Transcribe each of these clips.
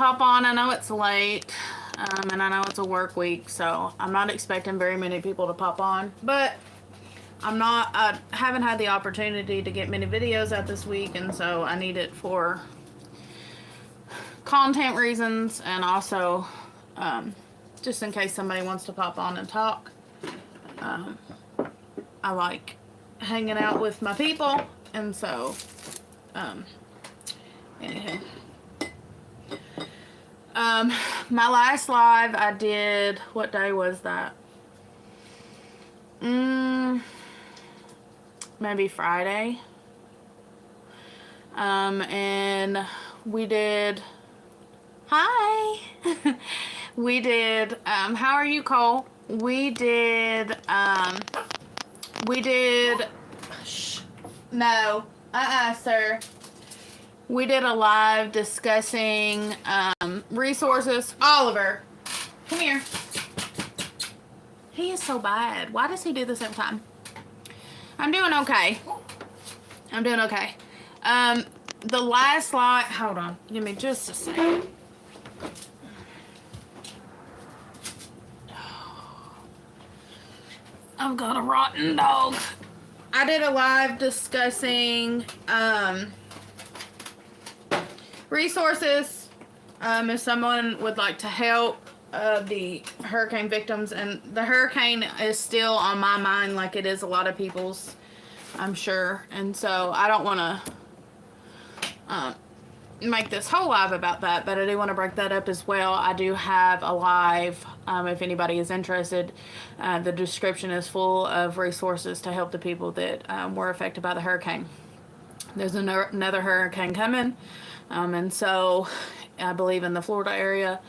pop on. I know it's late, and I know it's a work week, so I'm not expecting very many people to pop on. But I haven't had the opportunity to get many videos out this week, and so I need it for content reasons, and also just in case somebody wants to pop on and talk. I like hanging out with my people, and so anywho. My last live I did, what day was that? Maybe Friday. And we did, hi. We did, how are you, Cole? We did, no, sir. We did a live discussing resources. Oliver, come here. He is so bad. Why does he do this every time? I'm doing okay. I'm doing okay. The last live, hold on. Give me just a second. I've got a rotten dog. I did a live discussing resources, if someone would like to help the hurricane victims, and the hurricane is still on my mind like it is a lot of people's, I'm sure, and so I don't want to make this whole live about that, but I do want to break that up as well. I do have a live, if anybody is interested. The description is full of resources to help the people that were affected by the hurricane. There's another hurricane coming, and so I believe in the Florida area,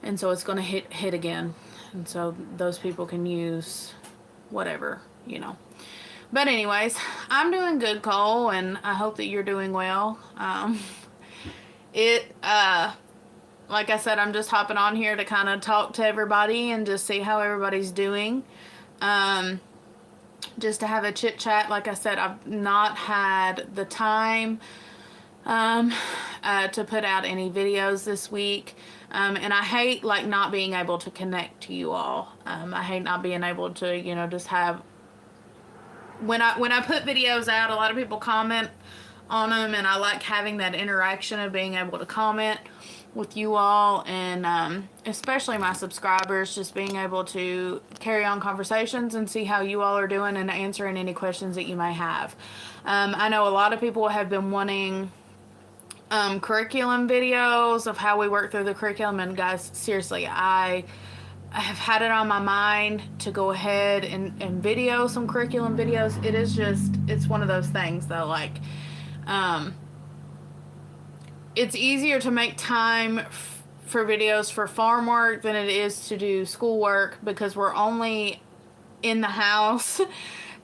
and so it's going to hit again, and so those people can use whatever, you know. But anyways, I'm doing good, Cole, and I hope that you're doing well. Like I said, I'm just hopping on here to kind of talk to everybody and just see how everybody's doing. Just to have a chit chat. Like I said, I've not had the time to put out any videos this week. And I hate like not being able to connect to you all. I hate not being able to, you know, just have, when I put videos out, a lot of people comment on them, and I like having that interaction of being able to comment with you all, and especially my subscribers, just being able to carry on conversations and see how you all are doing and answering any questions that you may have. I know a lot of people have been wanting curriculum videos of how we work through the curriculum, and guys, seriously, I have had it on my mind to go ahead and video some curriculum videos. It is just, it's one of those things though, like, it's easier to make time for videos for farm work than it is to do schoolwork, because we're only in the house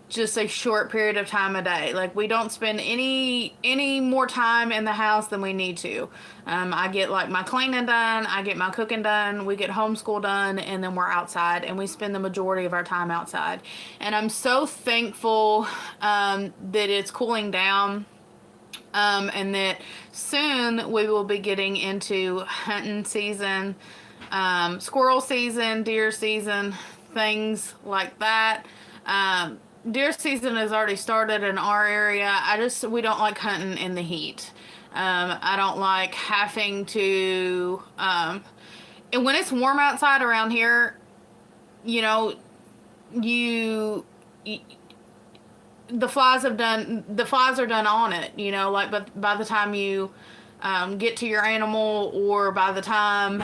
just a short period of time a day. Like, we don't spend any more time in the house than we need to. I get like my cleaning done, I get my cooking done, we get homeschool done, and then we're outside, and we spend the majority of our time outside. And I'm so thankful that it's cooling down. And that soon we will be getting into hunting season, squirrel season, deer season, things like that. Deer season has already started in our area. We don't like hunting in the heat. I don't like having to, and when it's warm outside around here, you know, the flies are done on it, you know, like, but by the time you get to your animal, or by the time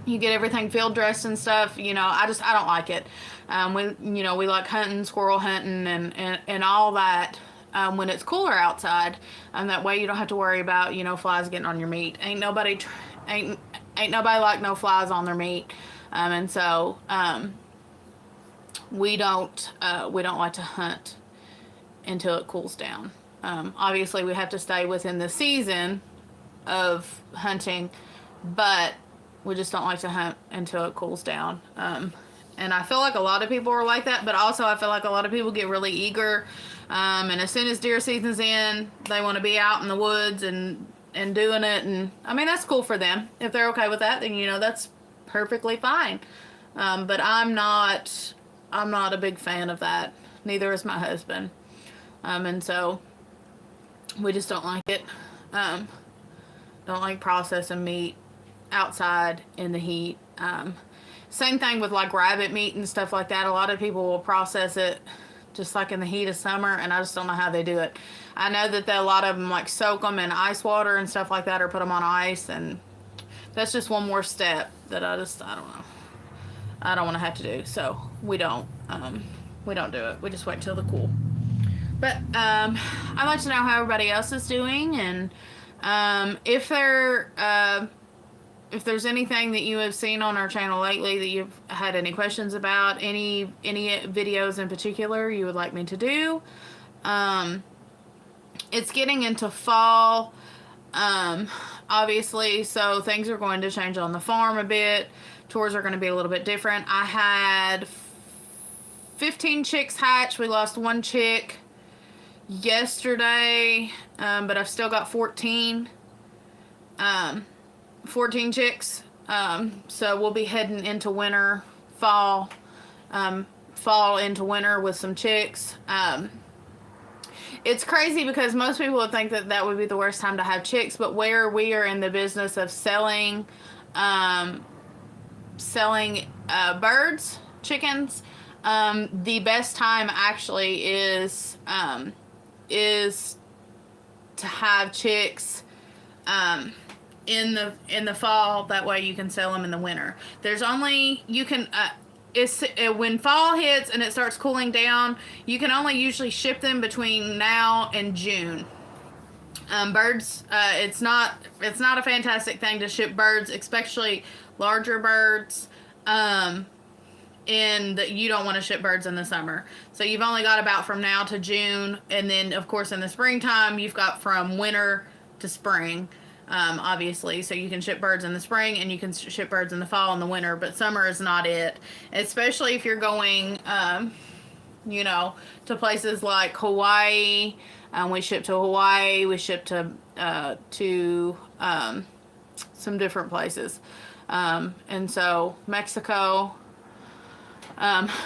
you get everything field dressed and stuff, you know, I don't like it. We like hunting, squirrel hunting, and all that when it's cooler outside, and that way you don't have to worry about, you know, flies getting on your meat. Ain't nobody like no flies on their meat, and so we don't like to hunt until it cools down. Obviously we have to stay within the season of hunting, but we just don't like to hunt until it cools down. And I feel like a lot of people are like that, but also I feel like a lot of people get really eager, and as soon as deer season's in, they want to be out in the woods and and doing it, and I mean that's cool for them. If they're okay with that, then that's perfectly fine. But I'm not a big fan of that. Neither is my husband. And so we just don't like it. Um, don't like processing meat outside in the heat. Same thing with like rabbit meat and stuff like that. A lot of people will process it just like in the heat of summer, and I just don't know how they do it. I know that a lot of them like soak them in ice water and stuff like that, or put them on ice, and that's just one more step that I don't know. I don't want to have to do, so we don't. We don't do it. We just wait till the cool. But I'd like to know how everybody else is doing, and if there's anything that you have seen on our channel lately that you've had any questions about, any videos in particular you would like me to do. It's getting into fall, obviously, so things are going to change on the farm a bit. Tours are going to be a little bit different. I had 15 chicks hatch. We lost one chick yesterday, but I've still got 14 chicks. So we'll be heading into winter, fall into winter with some chicks. It's crazy because most people would think that would be the worst time to have chicks, but where we are in the business of selling birds, chickens, the best time actually is to have chicks in the fall. That way you can sell them in the winter. There's only when fall hits and it starts cooling down, you can only usually ship them between now and June. Birds, it's not a fantastic thing to ship birds, especially larger birds. You don't want to ship birds in the summer. So you've only got about from now to June, and then of course in the springtime you've got from winter to spring, obviously. So you can ship birds in the spring and you can ship birds in the fall and the winter, but summer is not it. Especially if you're going, to places like Hawaii. We ship to Hawaii. We ship to some different places. And so Mexico,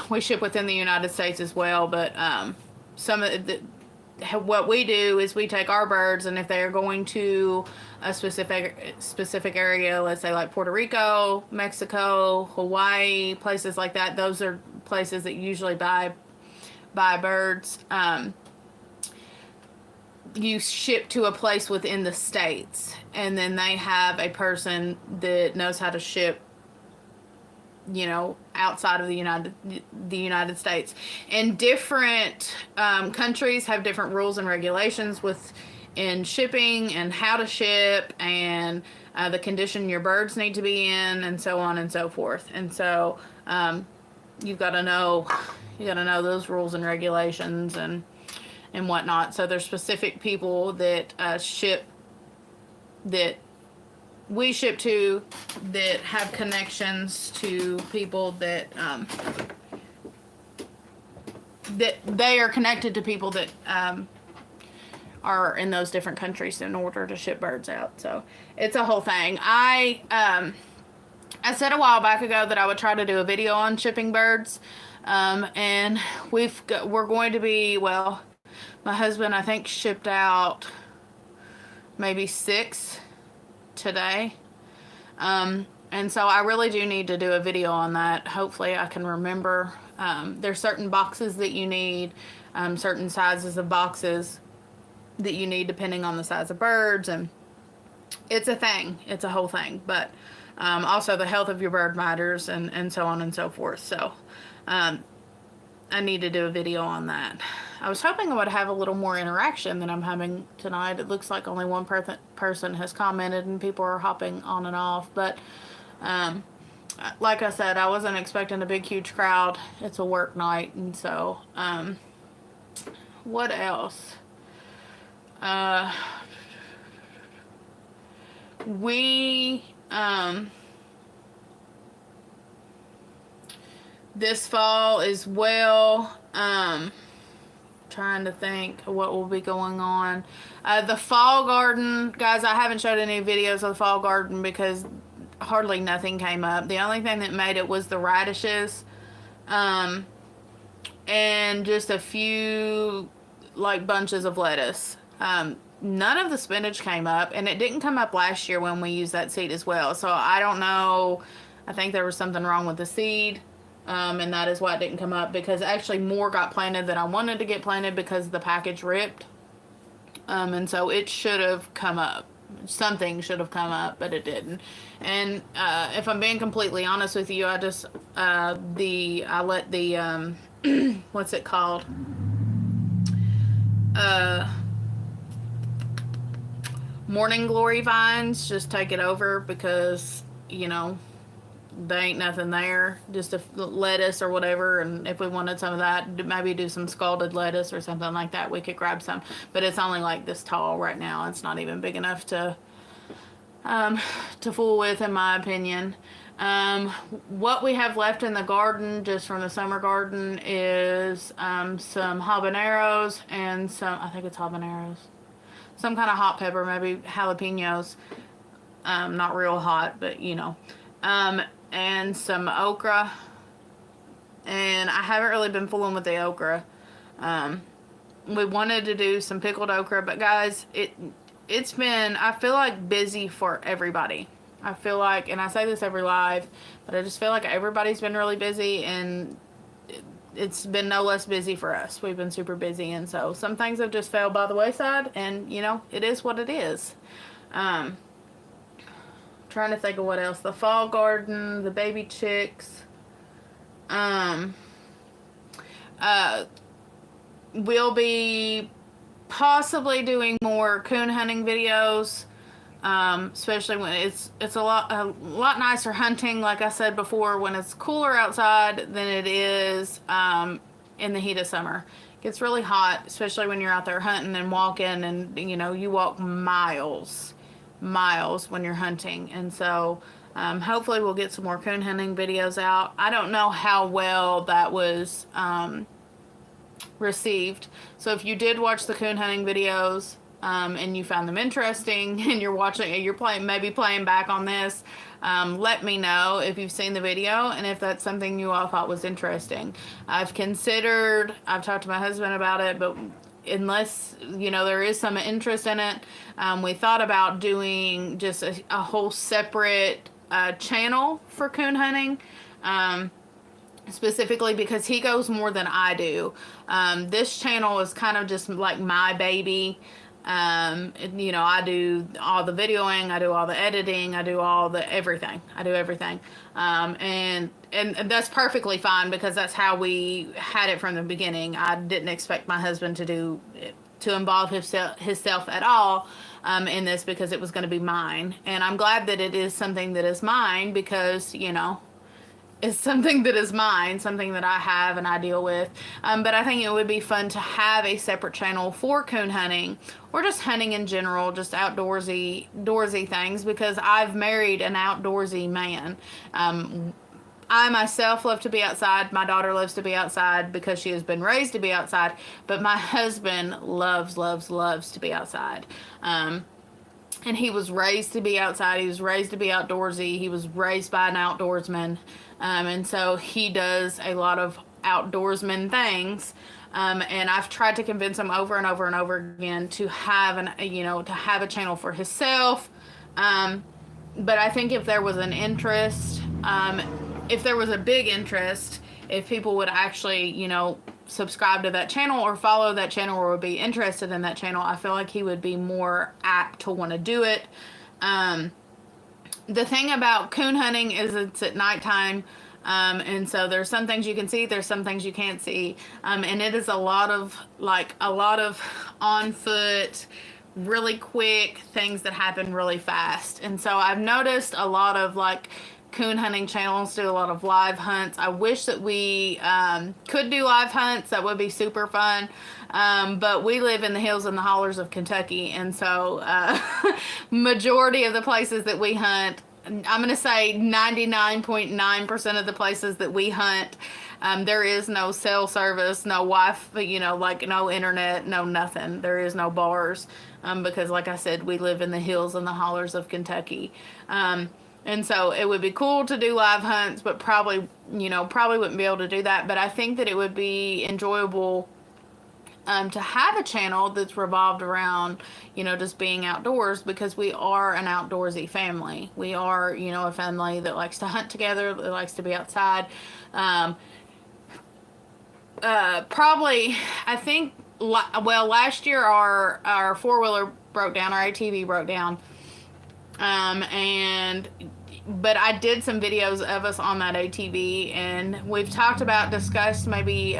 we ship within the United States as well, but what we do is we take our birds, and if they're going to a specific area, let's say like Puerto Rico, Mexico, Hawaii, places like that, those are places that usually buy birds. You ship to a place within the states, and then they have a person that knows how to ship, outside of the United States. And different countries have different rules and regulations in shipping, and how to ship, and the condition your birds need to be in, and so on and so forth. And so you've got to know those rules and regulations and whatnot. So there's specific people that we ship to that have connections to people that they are connected to people that are in those different countries in order to ship birds out. So it's a whole thing. I said a while back ago that I would try to do a video on shipping birds, and we're going to be, well, my husband I think shipped out maybe 6 today. And so I really do need to do a video on that. Hopefully I can remember. There's certain boxes that you need, certain sizes of boxes that you need depending on the size of birds, and it's a thing. It's a whole thing. But also the health of your bird matters, and so on and so forth. So I need to do a video on that. I was hoping I would have a little more interaction than I'm having tonight. It looks like only one person has commented and people are hopping on and off. But like I said, I wasn't expecting a big, huge crowd. It's a work night. And so what else? This fall as well, trying to think of what will be going on. The fall garden, guys, I haven't showed any videos of the fall garden because hardly nothing came up. The only thing that made it was the radishes, and just a few like bunches of lettuce. None of the spinach came up, and it didn't come up last year when we used that seed as well. So I don't know. I think there was something wrong with the seed. And that is why it didn't come up, because actually more got planted than I wanted to get planted because the package ripped. And so it should have come up. Something should have come up, but it didn't. And if I'm being completely honest with you, I just I let the what's it called? Morning Glory vines just take it over, because there ain't nothing there, just a lettuce or whatever. And if we wanted some of that, maybe do some scalded lettuce or something like that, we could grab some. But it's only like this tall right now. It's not even big enough to fool with, in my opinion. What we have left in the garden, just from the summer garden, is some habaneros and I think it's habaneros, some kind of hot pepper, maybe jalapenos. Not real hot, but and some okra. And I haven't really been fooling with the okra. We wanted to do some pickled okra, but guys, it's been, I feel like, busy for everybody. I feel like, and I say this every live, but I just feel like everybody's been really busy, and it's been no less busy for us. We've been super busy, and so some things have just fell by the wayside, and it is what it is. Trying to think of what else. The fall garden, the baby chicks. We'll be possibly doing more coon hunting videos, especially when it's a lot nicer hunting, like I said before, when it's cooler outside than it is in the heat of summer. It gets really hot, especially when you're out there hunting and walking, and you walk miles when you're hunting. And so hopefully we'll get some more coon hunting videos out. I don't know how well that was received, so if you did watch the coon hunting videos and you found them interesting, and you're playing back on this, let me know if you've seen the video and if that's something you all thought was interesting. I've talked to my husband about it, but unless there is some interest in it, we thought about doing just a whole separate channel for coon hunting, specifically because he goes more than I do. This channel is kind of just like my baby. I do all the videoing, I do all the editing, I do everything. I do everything. And that's perfectly fine, because that's how we had it from the beginning. I didn't expect my husband to involve himself at all in this, because it was going to be mine. And I'm glad that it is something that is mine, because it's something that is mine, something that I have and I deal with. But I think it would be fun to have a separate channel for coon hunting, or just hunting in general, just outdoorsy things, because I've married an outdoorsy man. I myself love to be outside. My daughter loves to be outside because she has been raised to be outside. But my husband loves to be outside. And he was raised to be outside. He was raised to be outdoorsy. He was raised by an outdoorsman. And so he does a lot of outdoorsman things. And I've tried to convince him over and over and over again to have a channel for himself. But I think if there was an interest, if there was a big interest, if people would actually, subscribe to that channel or follow that channel or would be interested in that channel, I feel like he would be more apt to want to do it. The thing about coon hunting is it's at nighttime, and so there's some things you can see, there's some things you can't see, and it is a lot of on foot, really quick things that happen really fast. And so I've noticed a lot of coon hunting channels do a lot of live hunts. I wish that we could do live hunts. That would be super fun. But we live in the hills and the hollers of Kentucky, and so majority of the places that we hunt I'm going to say 99.9% of the places that we hunt, there is no cell service, no Wi-Fi, like no internet, no nothing. There is no bars, because like I said, we live in the hills and the hollers of Kentucky. And so it would be cool to do live hunts, but probably wouldn't be able to do that. But I think that it would be enjoyable, to have a channel that's revolved around, just being outdoors, because we are an outdoorsy family. We are, a family that likes to hunt together, that likes to be outside. Probably, I think, well, last year our four-wheeler broke down, our ATV broke down. But I did some videos of us on that ATV, and we've discussed maybe,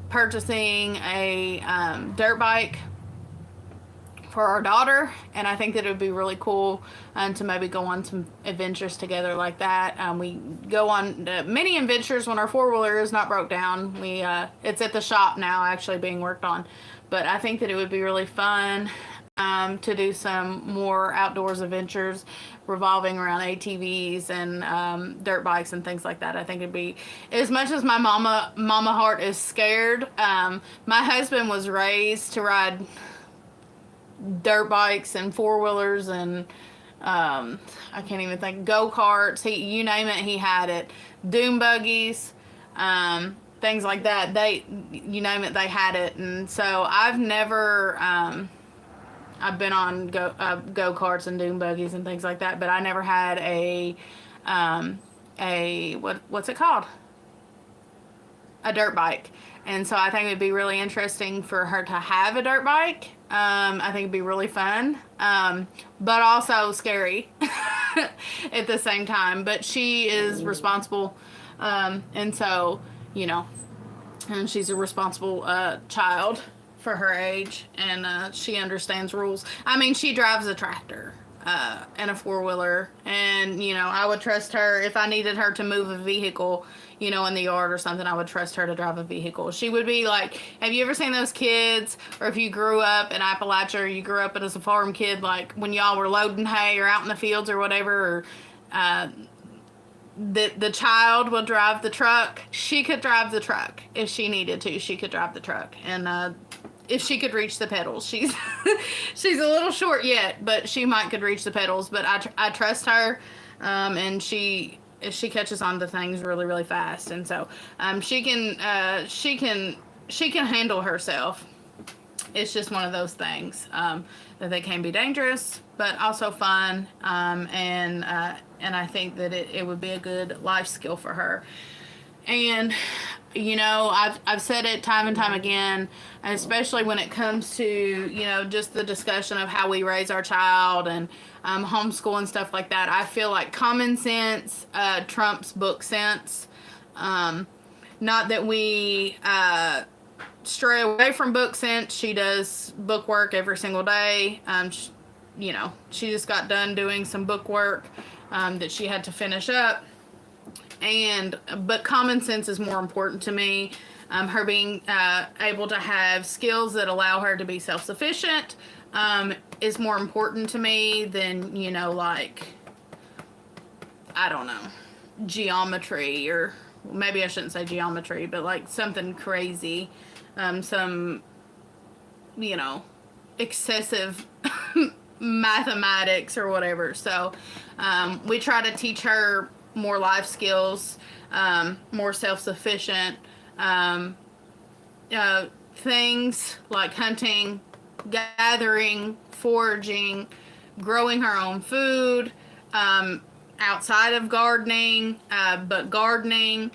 purchasing a dirt bike for our daughter, and I think that it would be really cool, to maybe go on some adventures together like that. We go on many adventures when our four-wheeler is not broke down. It's at the shop now, actually being worked on, but I think that it would be really fun, to do some more outdoors adventures revolving around ATVs and dirt bikes and things like that. I think it'd be, as much as my mama heart is scared. My husband was raised to ride dirt bikes and four-wheelers and, I can't even think, go-karts. You name it, he had it. Dune buggies, things like that. You name it, they had it. And so I've never, I've been on go-karts and dune buggies and things like that, but I never had what's it called? A dirt bike. And so I think it'd be really interesting for her to have a dirt bike. I think it'd be really fun, but also scary at the same time. But she is responsible, and so, and she's a responsible child for her age, and she understands rules. I mean, she drives a tractor and a four-wheeler, and I would trust her if I needed her to move a vehicle, in the yard or something. I would trust her to drive a vehicle. She would be like, have you ever seen those kids, or if you grew up in Appalachia, or you grew up as a farm kid, like when y'all were loading hay or out in the fields or whatever, or the child will drive the truck. She could drive the truck if she needed to. She could drive the truck, and if she could reach the pedals. She's she's a little short yet, but she could reach the pedals. But I trust her, and she catches on to things really, really fast, and so she can handle herself. It's just one of those things, that they can be dangerous, but also fun, and I think that it would be a good life skill for her. And I've said it time and time again, especially when it comes to just the discussion of how we raise our child and homeschool and stuff like that. I feel like common sense trumps book sense. Not that we stray away from book sense. She does book work every single day. She just got done doing some book work that she had to finish up. But common sense is more important to me. Her being able to have skills that allow her to be self-sufficient is more important to me than, like, I don't know, geometry, or maybe I shouldn't say geometry, but like something crazy, some, excessive mathematics or whatever. So we try to teach her more life skills, more self-sufficient things like hunting, gathering, foraging, growing her own food, outside of gardening, but gardening,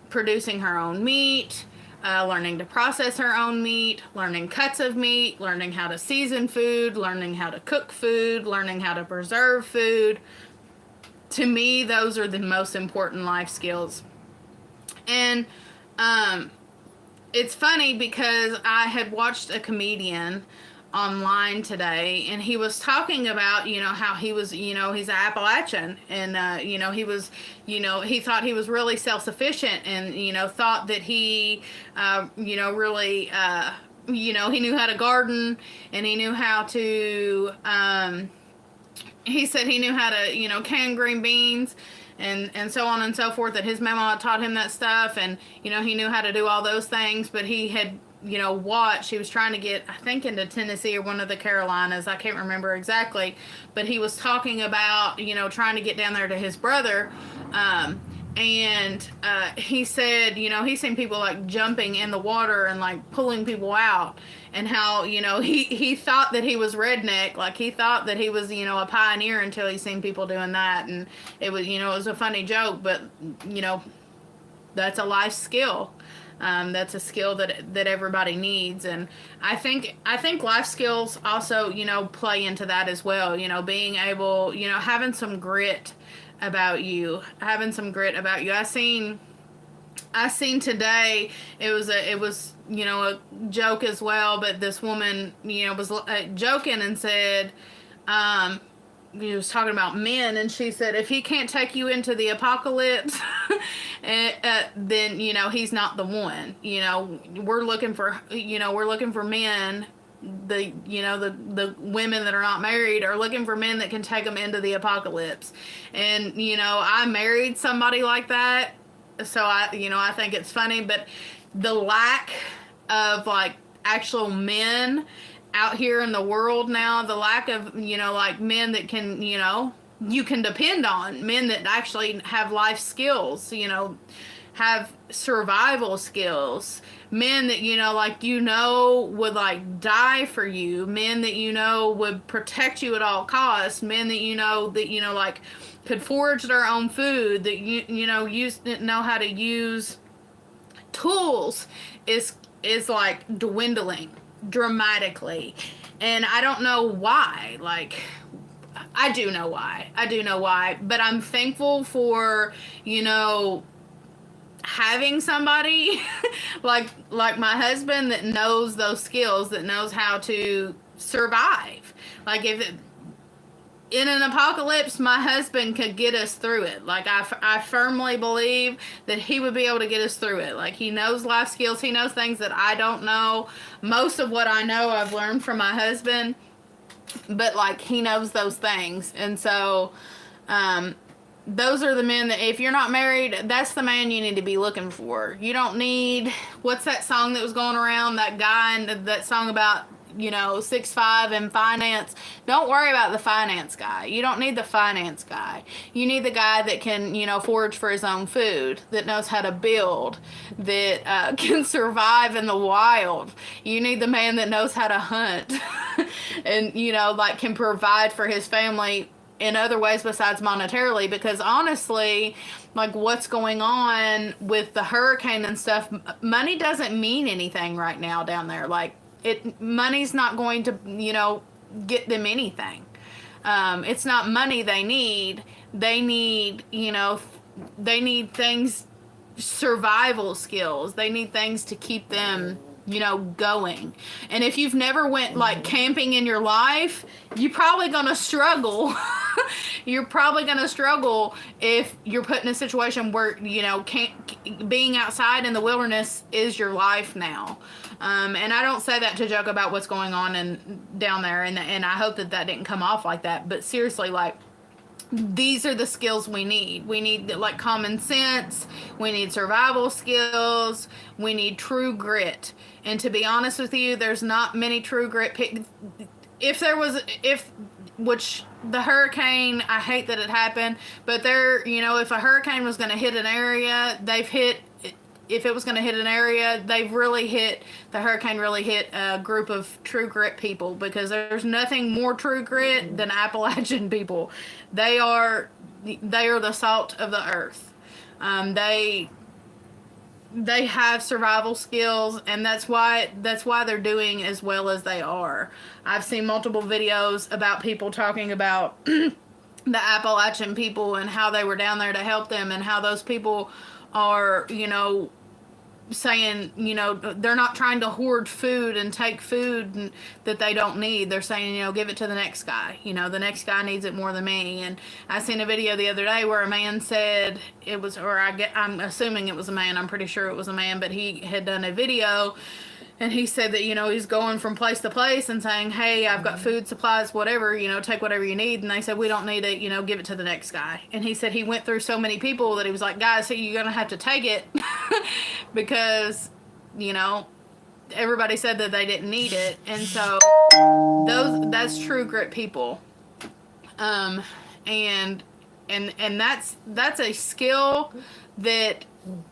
producing her own meat, learning to process her own meat, learning cuts of meat, learning how to season food, learning how to cook food, learning how to preserve food. To me, those are the most important life skills. And it's funny because I had watched a comedian online today, and he was talking about, how he was, he's an Appalachian, and, he was, he thought he was really self-sufficient, and, thought that he, really, he knew how to garden, and he knew how to, he said he knew how to, can green beans and so on and so forth, that his mama taught him that stuff, and, he knew how to do all those things, but he had, watched, he was trying to get, I think, into Tennessee or one of the Carolinas, I can't remember exactly, but he was talking about, trying to get down there to his brother, and he said, he's seen people like jumping in the water and like pulling people out, and how, he thought that he was redneck, like he thought that he was, a pioneer, until he seen people doing that, and it was, it was a funny joke, but, that's a life skill. That's a skill that everybody needs, and I think life skills also, play into that as well. Being able, having some grit about you, I seen today, it was a joke as well, but this woman, was joking and said, he was talking about men, and she said, if he can't take you into the apocalypse, then, he's not the one. We're looking for men. The women that are not married are looking for men that can take them into the apocalypse. And, I married somebody like that. So I think it's funny, but the lack of like actual men out here in the world now, the lack of, like men that can, you can depend on, men that actually have life skills, have survival skills, men that, like, would like die for you, men that, would protect you at all costs, men that, like could forage their own food, that, know how to use tools is like dwindling dramatically. And I don't know why. Like, I do know why, but I'm thankful for, having somebody like my husband that knows those skills, that knows how to survive. Like, in an apocalypse, my husband could get us through it. Like, I firmly believe that he would be able to get us through it. Like, he knows life skills. He knows things that I don't know. Most of what I know, I've learned from my husband. But, like, he knows those things. And so, those are the men that, if you're not married, that's the man you need to be looking for. You don't need, what's that song that was going around? That guy, and that song about, 6'5" and finance. Don't worry about the finance guy. You don't need the finance guy. You need the guy that can, forage for his own food, that knows how to build, that can survive in the wild. You need the man that knows how to hunt and, like, can provide for his family in other ways besides monetarily, because honestly, like, what's going on with the hurricane and stuff, money doesn't mean anything right now down there. Like, money's not going to, get them anything. It's not money they need. They need, they need things, survival skills. They need things to keep them, going. And if you've never went like camping in your life, you're probably going to struggle. You're probably going to struggle if you're put in a situation where, being outside in the wilderness is your life now. And I don't say that to joke about what's going on down there, and I hope that didn't come off like that. But seriously, like, these are the skills we need. We need, like, common sense. We need survival skills. We need true grit. And to be honest with you, there's not many true grit. Which the hurricane, I hate that it happened, but if a hurricane was going to hit an area, if it was going to hit an area, the hurricane really hit a group of true grit people, because there's nothing more true grit than Appalachian people. They are the salt of the earth. They have survival skills, and that's why they're doing as well as they are. I've seen multiple videos about people talking about the Appalachian people and how they were down there to help them, and how those people are, saying, they're not trying to hoard food and take food that they don't need. They're saying, give it to the next guy. The next guy needs it more than me. And I seen a video the other day where a man said, I'm assuming it was a man. I'm pretty sure it was a man, but he had done a video And he said that, he's going from place to place and saying, hey, I've got food supplies, whatever, take whatever you need. And they said, we don't need it, give it to the next guy. And he said he went through so many people that he was like, guys, so you're going to have to take it because, everybody said that they didn't need it. And so that's true grit people. And that's a skill that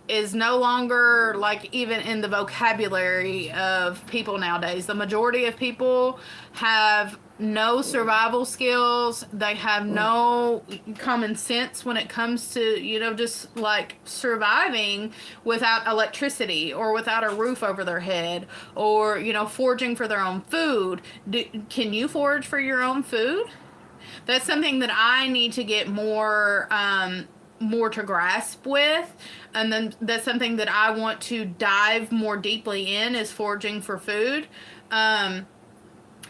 is no longer like even in the vocabulary of people nowadays. The majority of people have no survival skills. They have no common sense when it comes to, just like surviving without electricity or without a roof over their head or, foraging for their own food. Can you forage for your own food? That's something that I need to get more to grasp with, and then that's something that I want to dive more deeply in is foraging for food.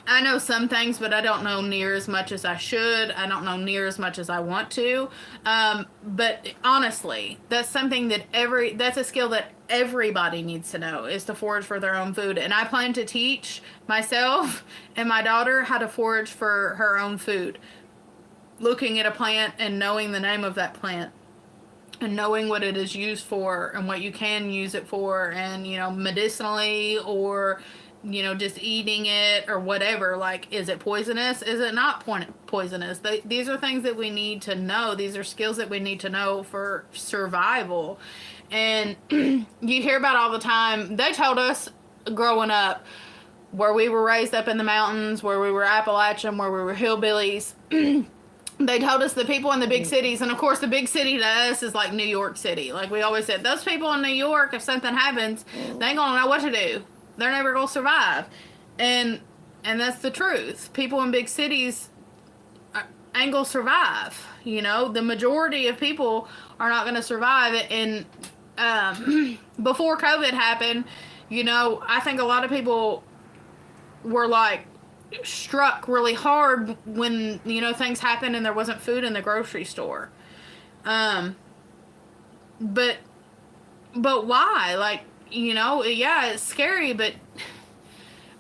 I know some things, but I don't know near as much as I should. I don't know near as much as I want to. But honestly, that's something that's a skill that everybody needs to know, is to forage for their own food. And I plan to teach myself and my daughter how to forage for her own food. Looking at a plant and knowing the name of that plant and knowing what it is used for and what you can use it for, and medicinally or just eating it or whatever. Like, is it poisonous? Is it not poisonous? These are things that we need to know. These are skills that we need to know for survival. And you hear about all the time. They told us growing up, where we were raised up in the mountains, where we were Appalachian, where we were hillbillies. They told us the people in the big cities, and of course the big city to us is like New York City. Like we always said, those people in New York, if something happens, they ain't gonna know what to do. They're never gonna survive. And that's the truth. People in big cities ain't gonna survive. The majority of people are not gonna survive. And before COVID happened, I think a lot of people were like, struck really hard when things happened and there wasn't food in the grocery store. But why? Like, yeah, it's scary, but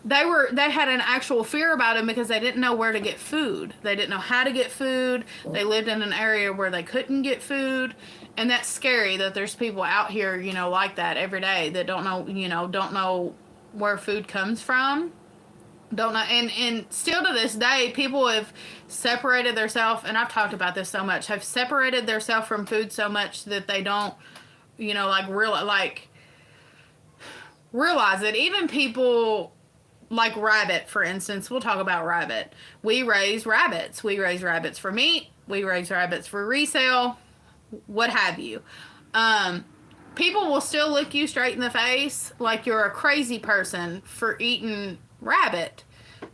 they had an actual fear about it because they didn't know where to get food. They didn't know how to get food. They lived in an area where they couldn't get food. And that's scary that there's people out here, like that every day that don't know where food comes from. Don't know. And still to this day, people have separated themselves, and I've talked about this so much, have separated themselves from food so much that they don't, realize it. Even people like rabbit, for instance. We'll talk about rabbit. We raise rabbits. We raise rabbits for meat. We raise rabbits for resale, what have you. People will still look you straight in the face like you're a crazy person for eating rabbit.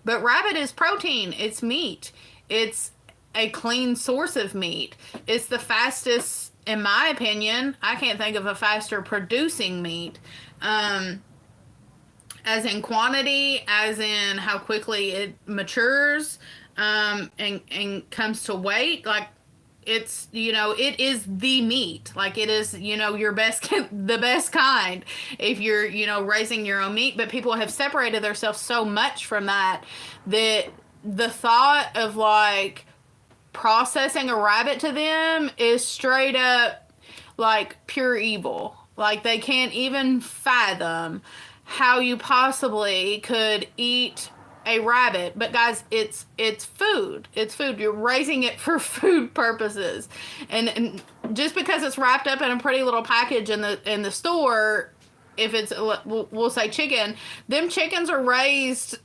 But rabbit is protein. It's meat. It's a clean source of meat. It's the fastest, in my opinion, I can't think of a faster producing meat. As in quantity, as in how quickly it matures, and comes to weight. Like, it's, it is the meat. Like, it is, your best, the best kind if you're, raising your own meat. But people have separated themselves so much from that the thought of, like, processing a rabbit to them is straight up, like, pure evil. Like, they can't even fathom how you possibly could eat a rabbit. But guys, it's food. It's food. You're raising it for food purposes. And just because it's wrapped up in a pretty little package in the store, if it's, we'll say chicken, them chickens are raised,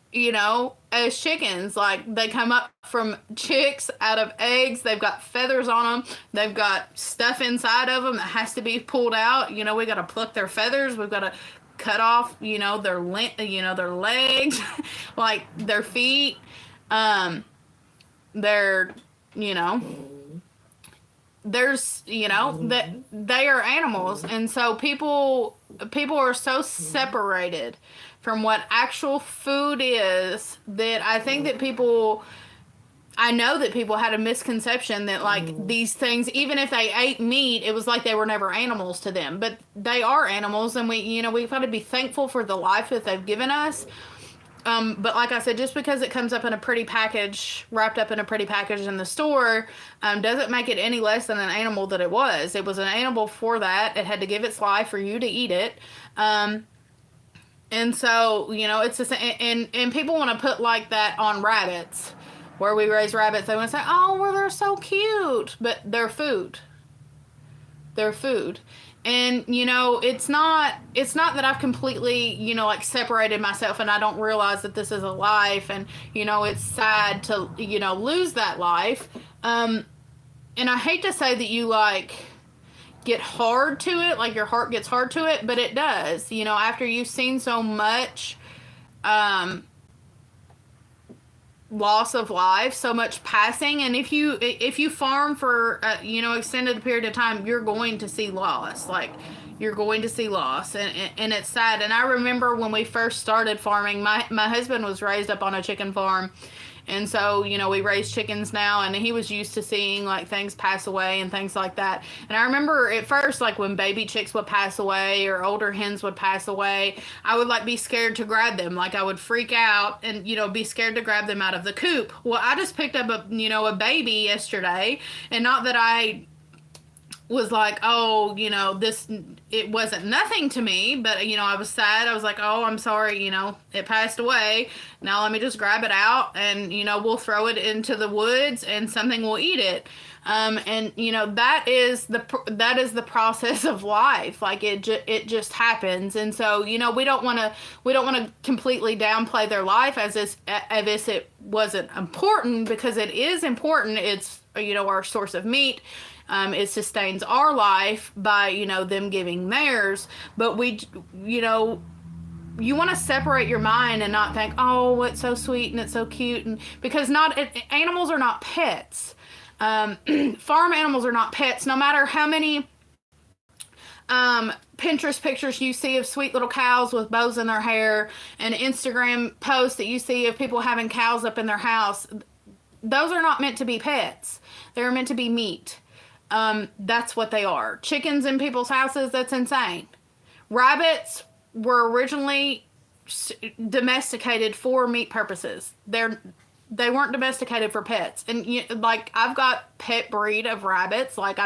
as chickens. Like, they come up from chicks out of eggs. They've got feathers on them. They've got stuff inside of them that has to be pulled out. We got to pluck their feathers. We've got to cut off, their legs, like their feet, their, there's, that they are animals. And so people are so separated from what actual food is that I think that people, I know that people had a misconception that like these things, even if they ate meat, it was like they were never animals to them. But they are animals, and we've got to be thankful for the life that they've given us. But like I said, just because it comes up in a pretty package, wrapped up in a pretty package in the store, doesn't make it any less than an animal that it was. It was an animal for that. It had to give its life for you to eat it. And so, it's just, and people want to put like that on rabbits, where we raise rabbits. They want to say, oh, well, they're so cute, but they're food. They're food. And, it's not that I've completely, like separated myself and I don't realize that this is a life, and, it's sad to, lose that life. And I hate to say that you like get hard to it, like your heart gets hard to it, but it does, after you've seen so much, loss of life, so much passing. And if you farm for extended period of time, you're going to see loss. Like, you're going to see loss, and it's sad. And I remember when we first started farming, my husband was raised up on a chicken farm, and so we raise chickens now, and he was used to seeing like things pass away and things like that. And I remember at first, like when baby chicks would pass away or older hens would pass away, I would like be scared to grab them. Like, I would freak out and be scared to grab them out of the coop. Well, I just picked up a baby yesterday, and not that I was like, oh, it wasn't nothing to me, but, I was sad. I was like, oh, I'm sorry, it passed away. Now let me just grab it out, and, we'll throw it into the woods and something will eat it. And, that is the process of life. Like, it just happens. And so, we don't want to completely downplay their life as if it wasn't important, because it is important. It's, our source of meat. It sustains our life by, them giving theirs. But you want to separate your mind and not think, oh, it's so sweet and it's so cute. And because animals are not pets. Farm animals are not pets. No matter how many Pinterest pictures you see of sweet little cows with bows in their hair, and Instagram posts that you see of people having cows up in their house, those are not meant to be pets. They're meant to be meat. That's what they are. Chickens in people's houses, that's insane. Rabbits were originally domesticated for meat purposes. They weren't domesticated for pets. And like, I've got pet breed of rabbits. Like,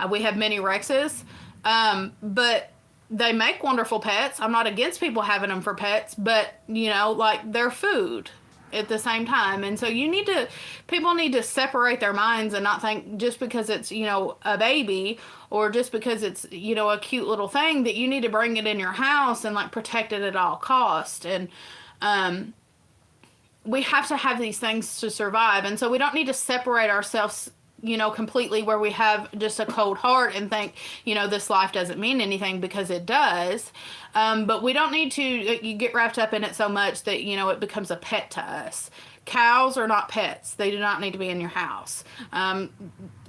we have mini Rexes. But they make wonderful pets. I'm not against people having them for pets, but like, they're food at the same time. And so people need to separate their minds and not think just because it's, a baby, or just because it's, a cute little thing, that you need to bring it in your house and like protect it at all cost. And, we have to have these things to survive. And so we don't need to separate ourselves, completely, where we have just a cold heart and think, this life doesn't mean anything, because it does. But we don't need to you get wrapped up in it so much that, it becomes a pet to us. Cows are not pets. They do not need to be in your house.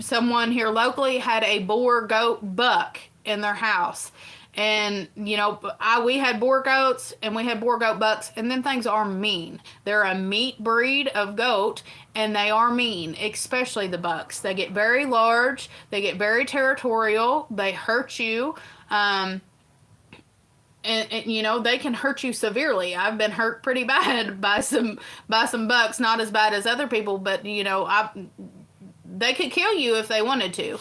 Someone here locally had a boar, goat, buck in their house. And, we had boar goats and we had boar goat bucks, and then things are mean. They're a meat breed of goat, and they are mean, especially the bucks. They get very large. They get very territorial. They hurt you. And they can hurt you severely. I've been hurt pretty bad by some bucks, not as bad as other people, but, they could kill you if they wanted to.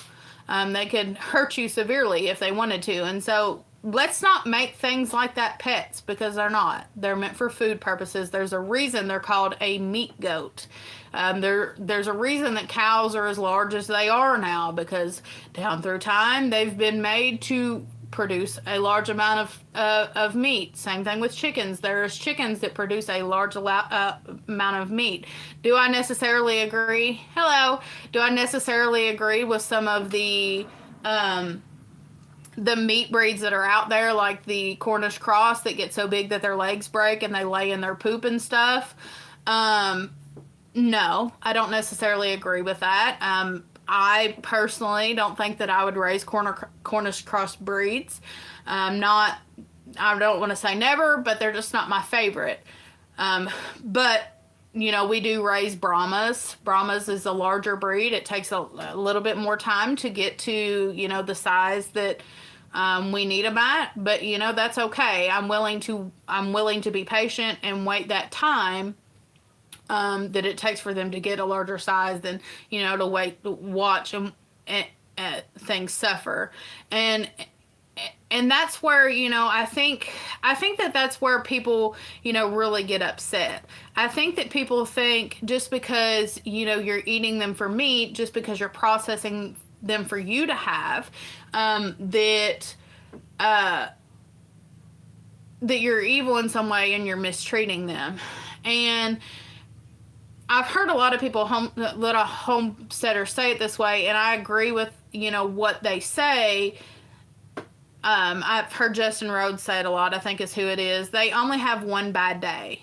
They could hurt you severely if they wanted to. And so let's not make things like that pets, because they're not. They're meant for food purposes. There's a reason they're called a meat goat. There's a reason that cows are as large as they are now, because down through time they've been made to produce a large amount of meat. Same thing with chickens. There's chickens that produce a large amount of meat. Do I necessarily agree? Hello. Do I necessarily agree with some of the meat breeds that are out there, like the Cornish cross that get so big that their legs break and they lay in their poop and stuff? No, I don't necessarily agree with that. I personally don't think that I would raise Cornish cross breeds. I don't want to say never, but they're just not my favorite. But we do raise Brahmas. Brahmas is a larger breed. It takes a little bit more time to get to, the size that we need them at, but that's okay. I'm willing to be patient and wait that time that it takes for them to get a larger size than to watch them things suffer. And that's where I think that that's where people really get upset. I think that people think just because you're eating them for meat, just because you're processing them for you to have, that that you're evil in some way and you're mistreating them. And I've heard a lot of people, little homesteaders, say it this way, and I agree with what they say. I've heard Justin Rhodes say it a lot. I think is who it is. They only have one bad day.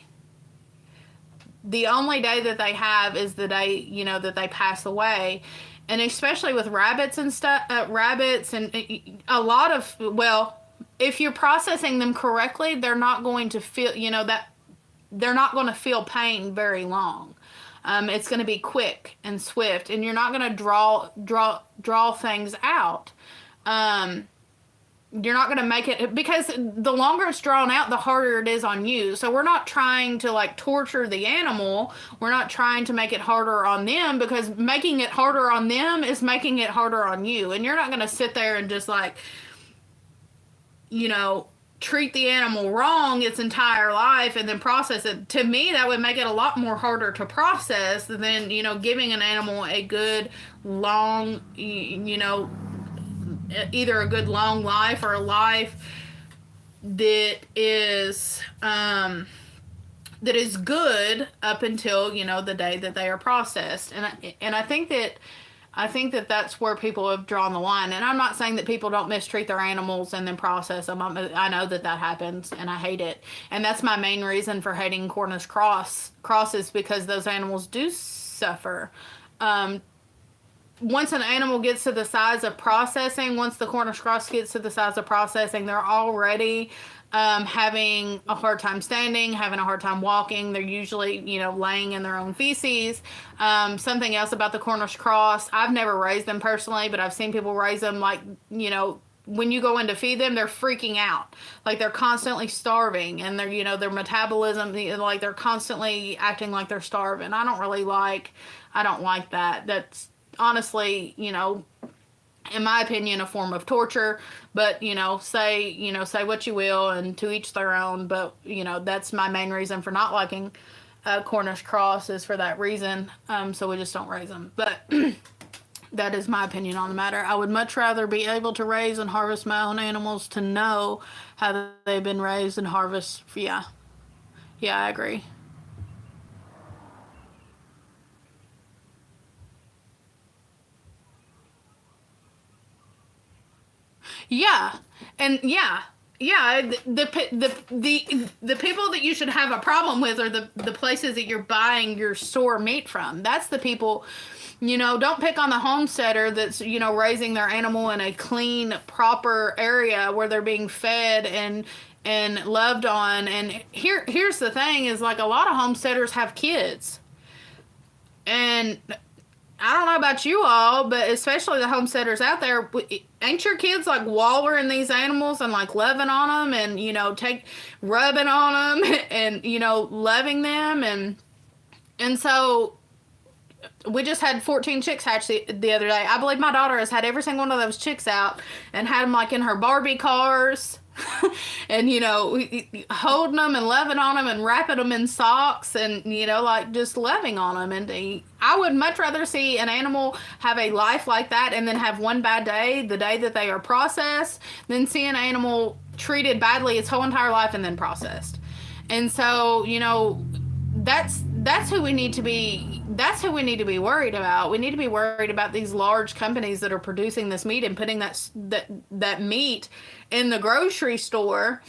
The only day that they have is the day that they pass away, and especially with rabbits and stuff, rabbits and a lot of if you're processing them correctly, they're not going to feel that they're not going to feel pain very long. It's going to be quick and swift, and you're not going to draw things out. You're not going to make it, because the longer it's drawn out, the harder it is on you. So we're not trying to torture the animal. We're not trying to make it harder on them, because making it harder on them is making it harder on you. And you're not going to sit there and just treat the animal wrong its entire life and then process it. To me, that would make it a lot more harder to process than, giving an animal a good long, either a good long life or a life that is good up until the day that they are processed. And I think that that's where people have drawn the line. And I'm not saying that people don't mistreat their animals and then process them. I know that happens, and I hate it. And that's my main reason for hating Cornish crosses, because those animals do suffer. Once an animal gets to the size of processing, once the Cornish cross gets to the size of processing, they're already having a hard time standing, having a hard time walking. They're usually, laying in their own feces. Something else about the Cornish cross, I've never raised them personally, but I've seen people raise them when you go in to feed them, they're freaking out. They're constantly starving, and their metabolism, they're constantly acting like they're starving. I don't like that. That's honestly, in my opinion, a form of torture. But say what you will, and to each their own. But that's my main reason for not liking Cornish cross, is for that reason. So we just don't raise them. But that is my opinion on the matter. I would much rather be able to raise and harvest my own animals, to know how they've been raised and harvest. Yeah, I agree. Yeah, and the people that you should have a problem with are the places that you're buying your store meat from. That's the people. Don't pick on the homesteader that's raising their animal in a clean, proper area where they're being fed and loved on. And here's the thing: is a lot of homesteaders have kids, and I don't know about you all, but especially the homesteaders out there, ain't your kids wallering these animals and loving on them, and rubbing on them and loving them, and so we just had 14 chicks hatch the other day. I believe my daughter has had every single one of those chicks out and had them in her Barbie cars. And holding them and loving on them and wrapping them in socks, and just loving on them. And I would much rather see an animal have a life like that and then have one bad day, the day that they are processed, than see an animal treated badly its whole entire life and then processed. And so that's who we need to be. That's who we need to be worried about. We need to be worried about these large companies that are producing this meat and putting that meat in the grocery store.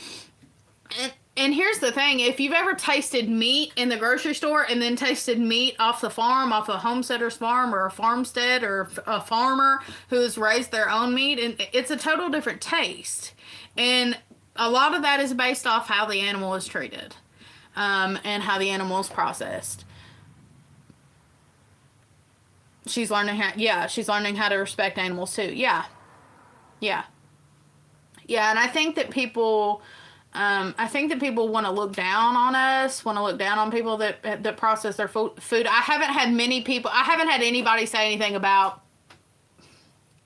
And here's the thing: if you've ever tasted meat in the grocery store and then tasted meat off the farm, off a homesteader's farm or a farmstead or a farmer who has raised their own meat, and it's a total different taste. And a lot of that is based off how the animal is treated, and how the animal is processed. she's learning how to respect animals too. Yeah. Yeah. Yeah, and I think that people want to look down on us, want to look down on people that process their food. I haven't had many people. I haven't had anybody say anything about.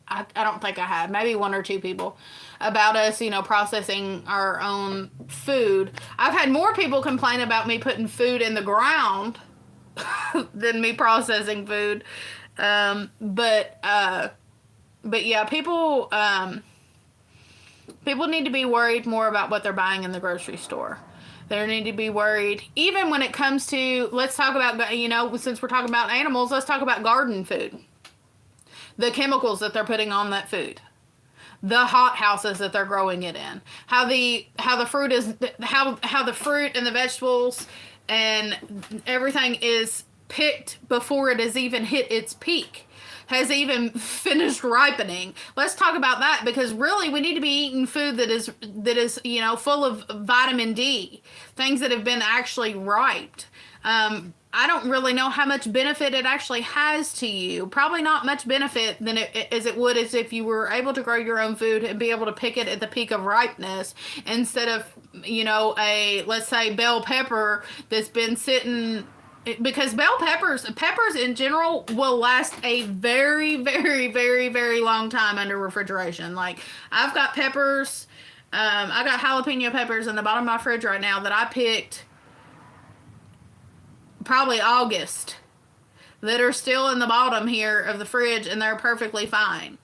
I don't think I have. Maybe one or two people about us, processing our own food. I've had more people complain about me putting food in the ground than me processing food. But yeah, people need to be worried more about what they're buying in the grocery store. They need to be worried, even when it comes to, let's talk about, since we're talking about animals, let's talk about garden food. The chemicals that they're putting on that food. The hot houses that they're growing it in. How the fruit and the vegetables and everything is picked before it has even hit its peak, has even finished ripening. Let's talk about that, because really we need to be eating food that is full of vitamin D, things that have been actually riped. I don't really know how much benefit it actually has to you. Probably not much benefit as it would as if you were able to grow your own food and be able to pick it at the peak of ripeness, instead of let's say bell pepper that's been sitting. Because peppers in general will last a very, very, very, very long time under refrigeration. Like, I've got peppers, I got jalapeno peppers in the bottom of my fridge right now that I picked probably August, that are still in the bottom here of the fridge, and they're perfectly fine.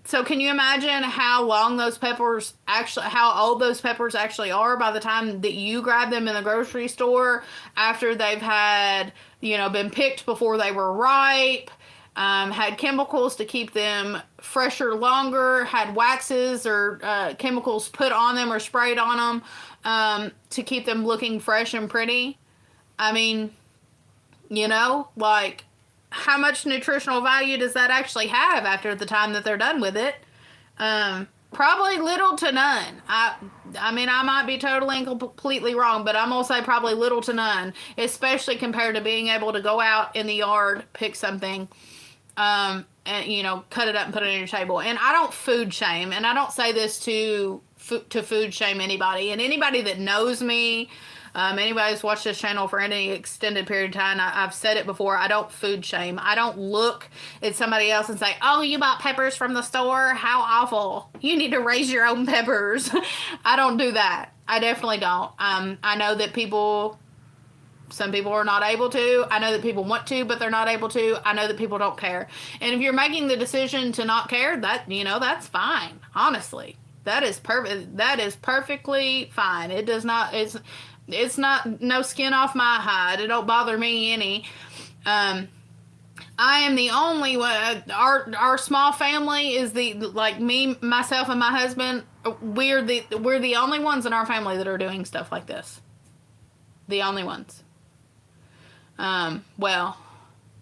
So can you imagine how old those peppers actually are by the time that you grab them in the grocery store, after they've had, been picked before they were ripe, had chemicals to keep them fresher longer, had waxes or chemicals put on them or sprayed on them to keep them looking fresh and pretty. I mean, how much nutritional value does that actually have after the time that they're done with it? Probably little to none. I mean, I might be totally and completely wrong, but I'm going to say probably little to none, especially compared to being able to go out in the yard, pick something, and, cut it up and put it on your table. And I don't food shame, and I don't say this to food shame anybody. And anybody that knows me, anybody who's watched this channel for any extended period of time, I've said it before, I don't food shame. I don't look at somebody else and say, oh, you bought peppers from the store? How awful. You need to raise your own peppers. I don't do that. I definitely don't. I know that some people are not able to. I know that people want to, but they're not able to. I know that people don't care. And if you're making the decision to not care, that's fine. Honestly, that is perfect. That is perfectly fine. It does not, it's not no skin off my hide. It don't bother me any. I am the only one. Our small family is me, myself, and my husband. We're the only ones in our family that are doing stuff like this. The only ones. Well,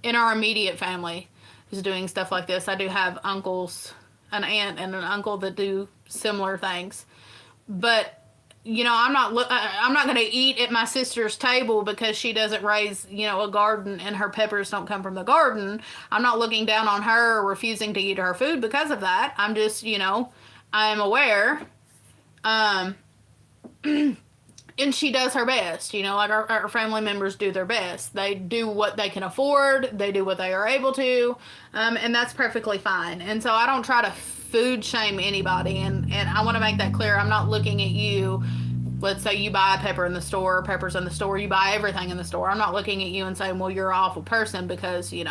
in our immediate family is doing stuff like this. I do have uncles, an aunt and an uncle that do similar things, but I'm not going to eat at my sister's table because she doesn't raise, a garden and her peppers don't come from the garden. I'm not looking down on her or refusing to eat her food because of that. I'm just, I am aware. And she does her best, like our family members do their best. They do what they can afford. They do what they are able to. And that's perfectly fine. And so I don't try to food shame anybody. And I want to make that clear. I'm not looking at you. Let's say you buy a pepper in the store, peppers in the store. You buy everything in the store. I'm not looking at you and saying, well, you're an awful person because, you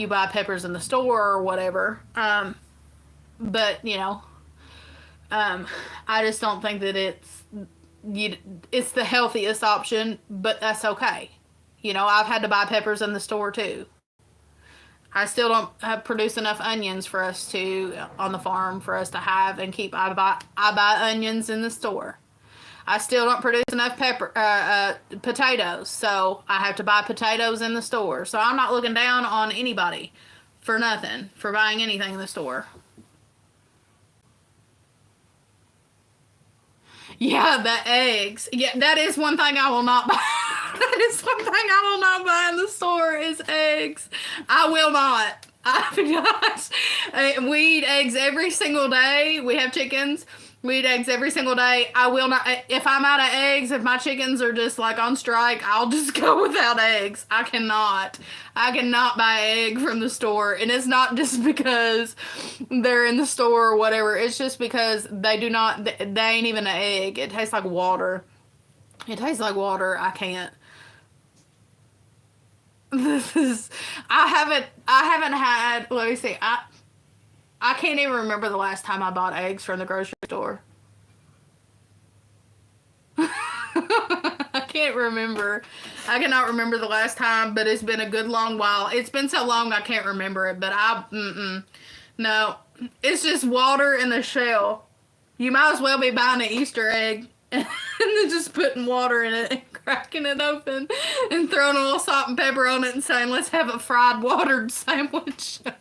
buy peppers in the store or whatever. But, I just don't think that it's the healthiest option, but that's okay. I've had to buy peppers in the store too. I still don't produce enough onions for us on the farm for us to have and keep. I buy onions in the store. I still don't produce enough potatoes, so I have to buy potatoes in the store. So I'm not looking down on anybody for nothing, for buying anything in the store. Yeah, the eggs. Yeah, that is one thing I will not buy. That is one thing I will not buy in the store is eggs. I will not. We eat eggs every single day. We have chickens. We eat eggs every single day. I will not. If I'm out of eggs, if my chickens are just like on strike, I'll just go without eggs. I cannot. I cannot buy an egg from the store. And it's not just because they're in the store or whatever. It's just because they ain't even an egg. It tastes like water. It tastes like water. I can't. I haven't had, let me see, I can't even remember the last time I bought eggs from the grocery store. I can't remember. I cannot remember the last time, but it's been a good long while. It's been so long I can't remember it, but no. It's just water in the shell. You might as well be buying an Easter egg and then just putting water in it and cracking it open and throwing a little salt and pepper on it and saying, let's have a fried watered sandwich. I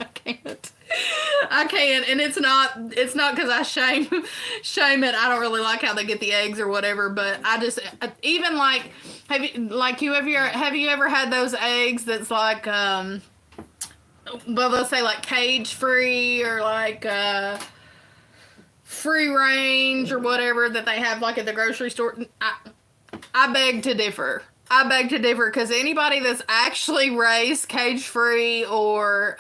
can't. And it's not because I shame it. I don't really like how they get the eggs or whatever, but I just, even like, have you ever had those eggs that's like, well, they'll say like cage free or like, free range or whatever that they have like at the grocery store. I beg to differ. Because anybody that's actually raised cage free or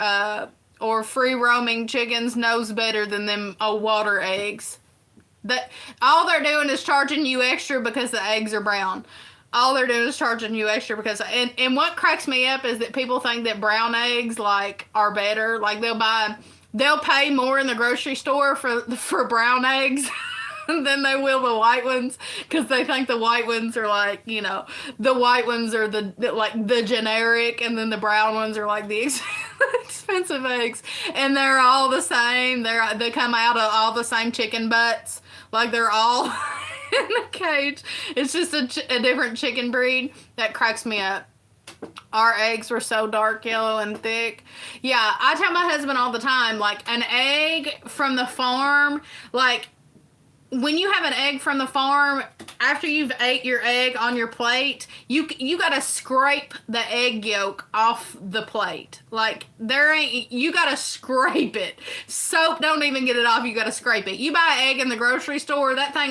free roaming chickens knows better than them water eggs. That all they're doing is charging you extra because the eggs are brown. All they're doing is charging you extra because, and what cracks me up is that people think that brown eggs like are better. Like they'll pay more in the grocery store for brown eggs than they will the white ones because they think the white ones are like, the white ones are the generic and then the brown ones are like the expensive eggs. And they're all the same. They come out of all the same chicken butts. Like they're all in a cage. It's just a different chicken breed. That cracks me up. Our eggs were so dark yellow and thick. Yeah, I tell my husband all the time, like, an egg from the farm, like, when you have an egg from the farm, after you've ate your egg on your plate, you gotta scrape the egg yolk off the plate. Like, you gotta scrape it. Soap don't even get it off, you gotta scrape it. You buy an egg in the grocery store, that thing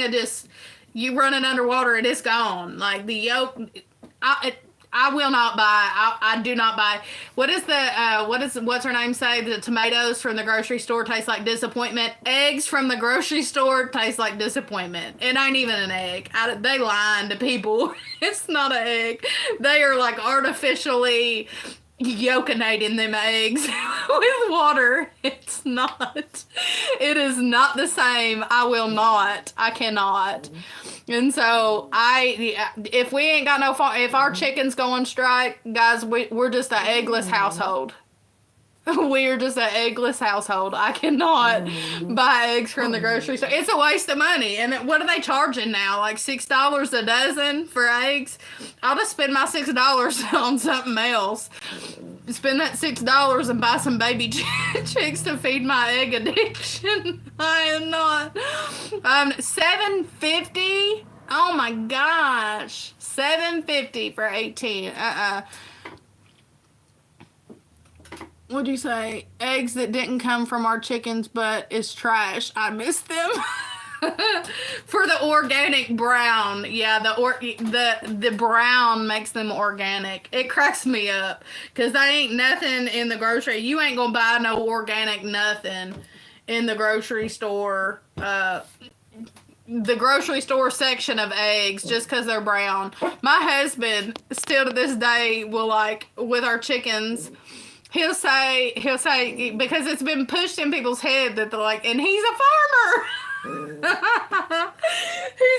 you run it underwater and it's gone. Like, the yolk, I will not buy. I do not buy. What's her name say? The tomatoes from the grocery store taste like disappointment. Eggs from the grocery store taste like disappointment. It ain't even an egg. They lying to people. It's not an egg. They are like artificially yolkinating them eggs with water. It's not. It is not the same. I will not. I cannot. And so if we ain't got if our chickens go on strike, guys, we're just an eggless household. We are just an eggless household. I cannot buy eggs from the grocery store. It's a waste of money. And what are they charging now? Like $6 a dozen for eggs? I'll just spend my $6 on something else. Spend that $6 and buy some baby chicks to feed my egg addiction. I am not. $7.50. Oh my gosh, $7.50 for 18. What'd you say? Eggs that didn't come from our chickens, but it's trash. I miss them. For the organic brown, yeah, the brown makes them organic. It cracks me up because there ain't nothing in the grocery. You ain't gonna buy no organic nothing in the grocery store. The grocery store section of eggs just because they're brown. My husband still to this day will, like, with our chickens, he'll say because it's been pushed in people's head that they're like, and he's a farmer. He's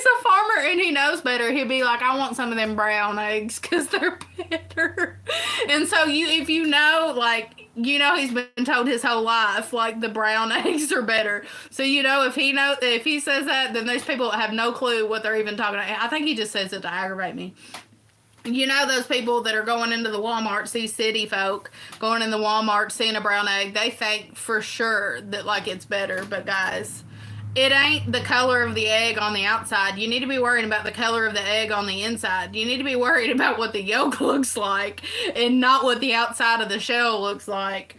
a farmer and he knows better. He'll be like, I want some of them brown eggs because they're better. And so if you know, like, he's been told his whole life, like, the brown eggs are better. So, if he says that, then there's people that have no clue what they're even talking about. I think he just says it to aggravate me. Those people that are going into the Walmart, see city folk going in the Walmart, seeing a brown egg, they think for sure that, like, it's better. But guys, it ain't the color of the egg on the outside. You need to be worried about the color of the egg on the inside. You need to be worried about what the yolk looks like and not what the outside of the shell looks like.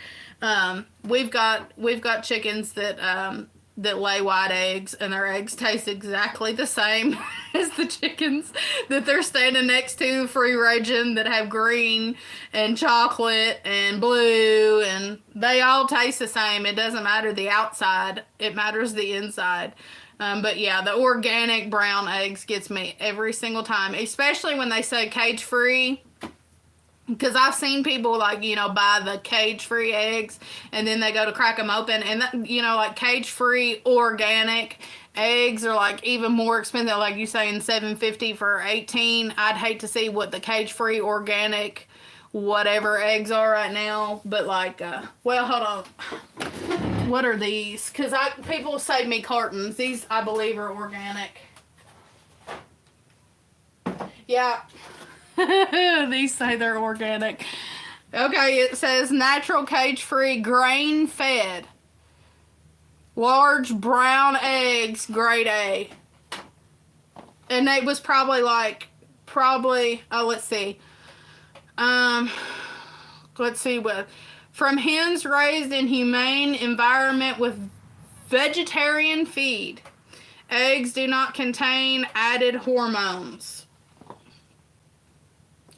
We've got chickens that lay white eggs, and their eggs taste exactly the same as the chickens that they're standing next to free ranging that have green and chocolate and blue, and they all taste the same. It doesn't matter the outside, it matters the inside. But yeah, the organic brown eggs gets me every single time, especially when they say cage free. Because I've seen people, like, buy the cage-free eggs, and then they go to crack them open, and, like, cage-free organic eggs are, like, even more expensive. Like you saying $7.50 for 18. I'd hate to see what the cage-free organic whatever eggs are right now. But, like, well, hold on. What are these? Because people save me cartons. These, I believe, are organic. Yeah. These say they're organic. Okay, it says natural, cage-free, grain-fed, large brown eggs, grade A. And it was probably, let's see. What? From hens raised in humane environment with vegetarian feed. Eggs do not contain added hormones.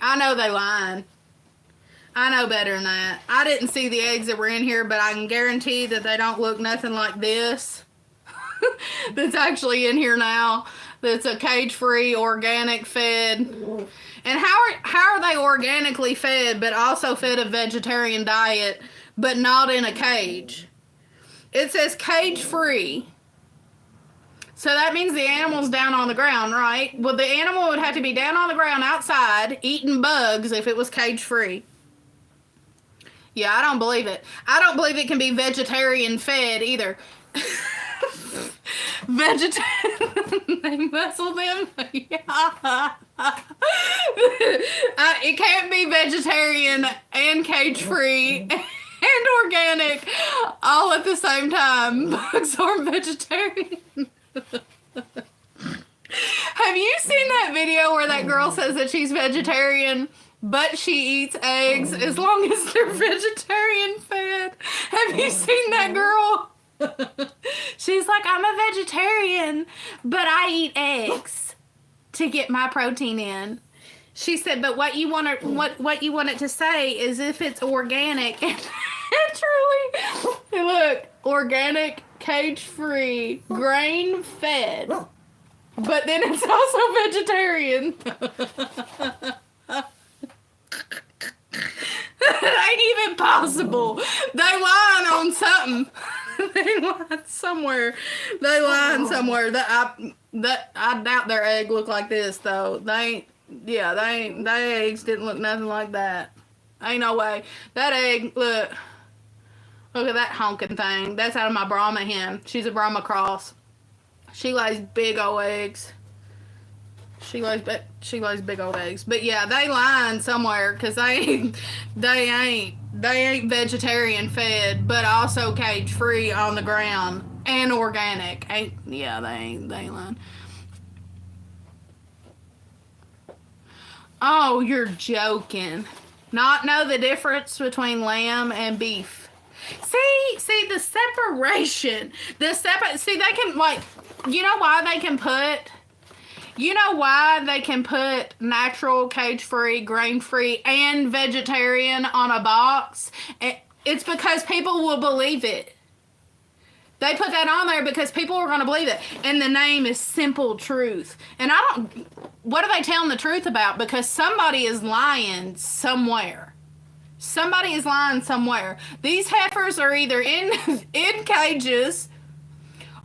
I know they lying. I know better than that. I didn't see the eggs that were in here, but I can guarantee that they don't look nothing like this. That's actually in here now. That's a cage-free, organic fed. And how are they organically fed, but also fed a vegetarian diet, but not in a cage? It says cage-free. So that means the animal's down on the ground, right? Well, the animal would have to be down on the ground outside eating bugs if it was cage-free. Yeah, I don't believe it. I don't believe it can be vegetarian fed either. Vegetarian, they muscle them? Yeah. It can't be vegetarian and cage-free and organic all at the same time. Bugs aren't vegetarian. Have you seen that video where that girl says that she's vegetarian, but she eats eggs as long as they're vegetarian fed? Have you seen that girl? She's like, I'm a vegetarian, but I eat eggs to get my protein in. She said, but what you want it to say is if it's organic and truly, look, organic, cage-free, grain-fed, but then it's also vegetarian. It ain't even possible. They lying on something. They lying somewhere. I doubt their egg looked like this though. Their eggs didn't look nothing like that. Ain't no way. That egg, look at that honking thing. That's out of my Brahma hen. She's a Brahma cross. She lays big old eggs. She lays big old eggs. But yeah, they lying somewhere because they ain't vegetarian fed, but also cage free on the ground and organic. They ain't lying. Oh, you're joking. Not know the difference between lamb and beef. See the separation. See, they can, like, you know why they can put natural, cage-free, grain-free, and vegetarian on a box? It's because people will believe it. They put that on there because people are going to believe it. And the name is Simple Truth. And what are they telling the truth about? Because somebody is lying somewhere. Somebody is lying somewhere. These heifers are either in cages,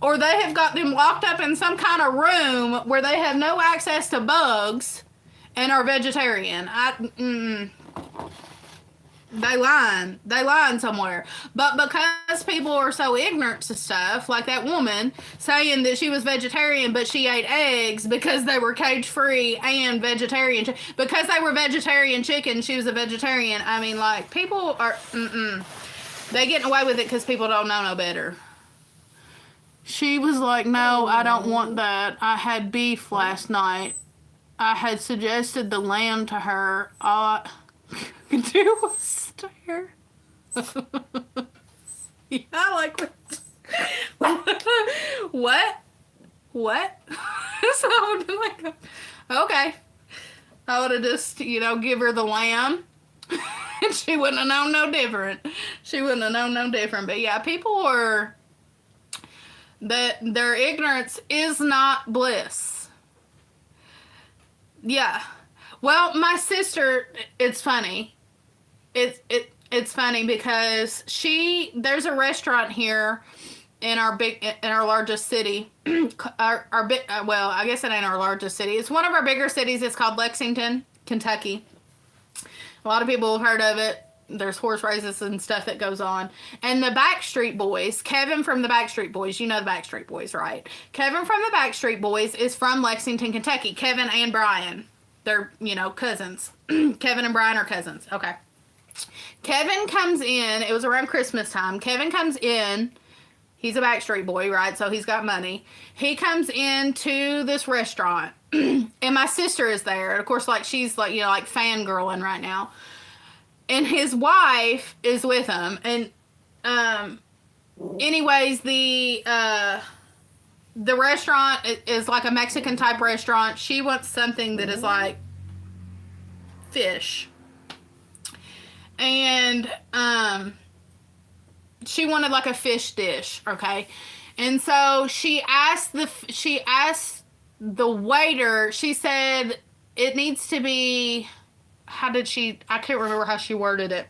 or they have got them locked up in some kind of room where they have no access to bugs and are vegetarian. They lying somewhere. But because people are so ignorant to stuff, like that woman saying that she was vegetarian but she ate eggs because they were cage-free and vegetarian. Because they were vegetarian chicken, she was a vegetarian. I mean, like, people are, they getting away with it because people don't know no better. She was like, no, I don't want that. I had beef last night. I had suggested the lamb to her. All I could do was stare. Yeah, like, what? What? So I would be like, okay. I would have just, give her the lamb. And she wouldn't have known no different. But yeah, people are, that their ignorance is not bliss. Yeah. Well, my sister, it's funny. It's funny because there's a restaurant here in our largest city. Well, I guess it ain't our largest city. It's one of our bigger cities. It's called Lexington, Kentucky. A lot of people have heard of it. There's horse races and stuff that goes on. And the Backstreet Boys, Kevin from the Backstreet Boys, you know the Backstreet Boys, right? Kevin from the Backstreet Boys is from Lexington, Kentucky. Kevin and Brian. They're, cousins. Kevin and Brian are cousins. Okay. Kevin comes in. It was around Christmas time. Kevin comes in. He's a Backstreet Boy, right? So he's got money. He comes into this restaurant. And my sister is there. And of course, she's fangirling right now. And his wife is with him. And anyways, the restaurant is like a Mexican type restaurant. She wants something that is like fish. And she wanted like a fish dish, okay? And so she asked the waiter, she said it needs to be, I can't remember how she worded it.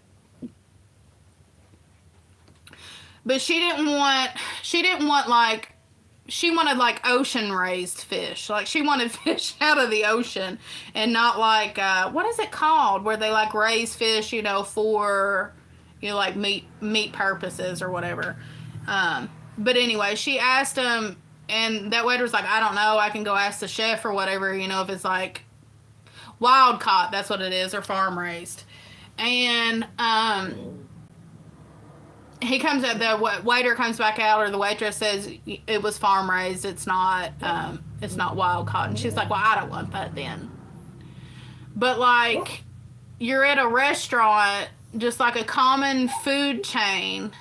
But she wanted like ocean raised fish. Like she wanted fish out of the ocean and not like, what is it called? Where they like raise fish, for, like meat purposes or whatever. But anyway, she asked him, and that waiter was like, I don't know. I can go ask the chef or whatever, if it's like wild caught, that's what it is, or farm raised. And, he comes out, the waiter comes back out, or the waitress says it was farm raised, it's not wild caught. And she's like, well, I don't want that then. But like, you're at a restaurant, just like a common food chain,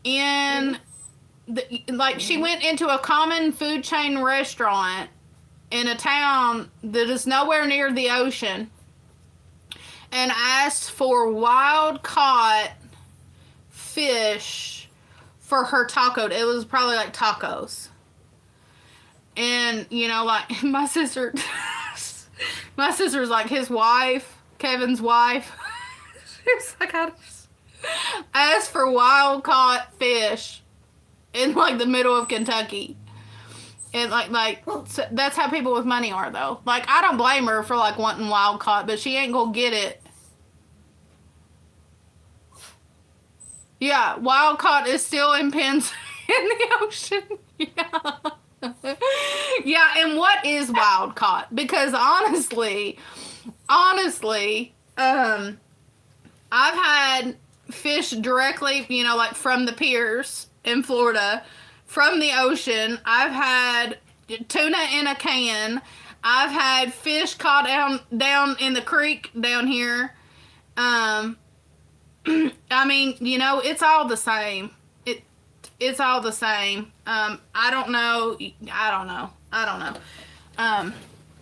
she went into a common food chain restaurant in a town that is nowhere near the ocean, and asked for wild caught fish for her taco. It was probably like tacos. And, my sister's like his wife, Kevin's wife. She's like, I just asked for wild caught fish in like the middle of Kentucky. And so that's how people with money are, though. Like, I don't blame her for like wanting wild caught, but she ain't gonna get it. Yeah, wild caught is still in pens in the ocean. Yeah. Yeah, and what is wild caught? Because honestly, I've had fish directly, like from the piers in Florida, from the ocean. I've had tuna in a can. I've had fish caught down in the creek down here. I mean, it's all the same. It's all the same. I don't know.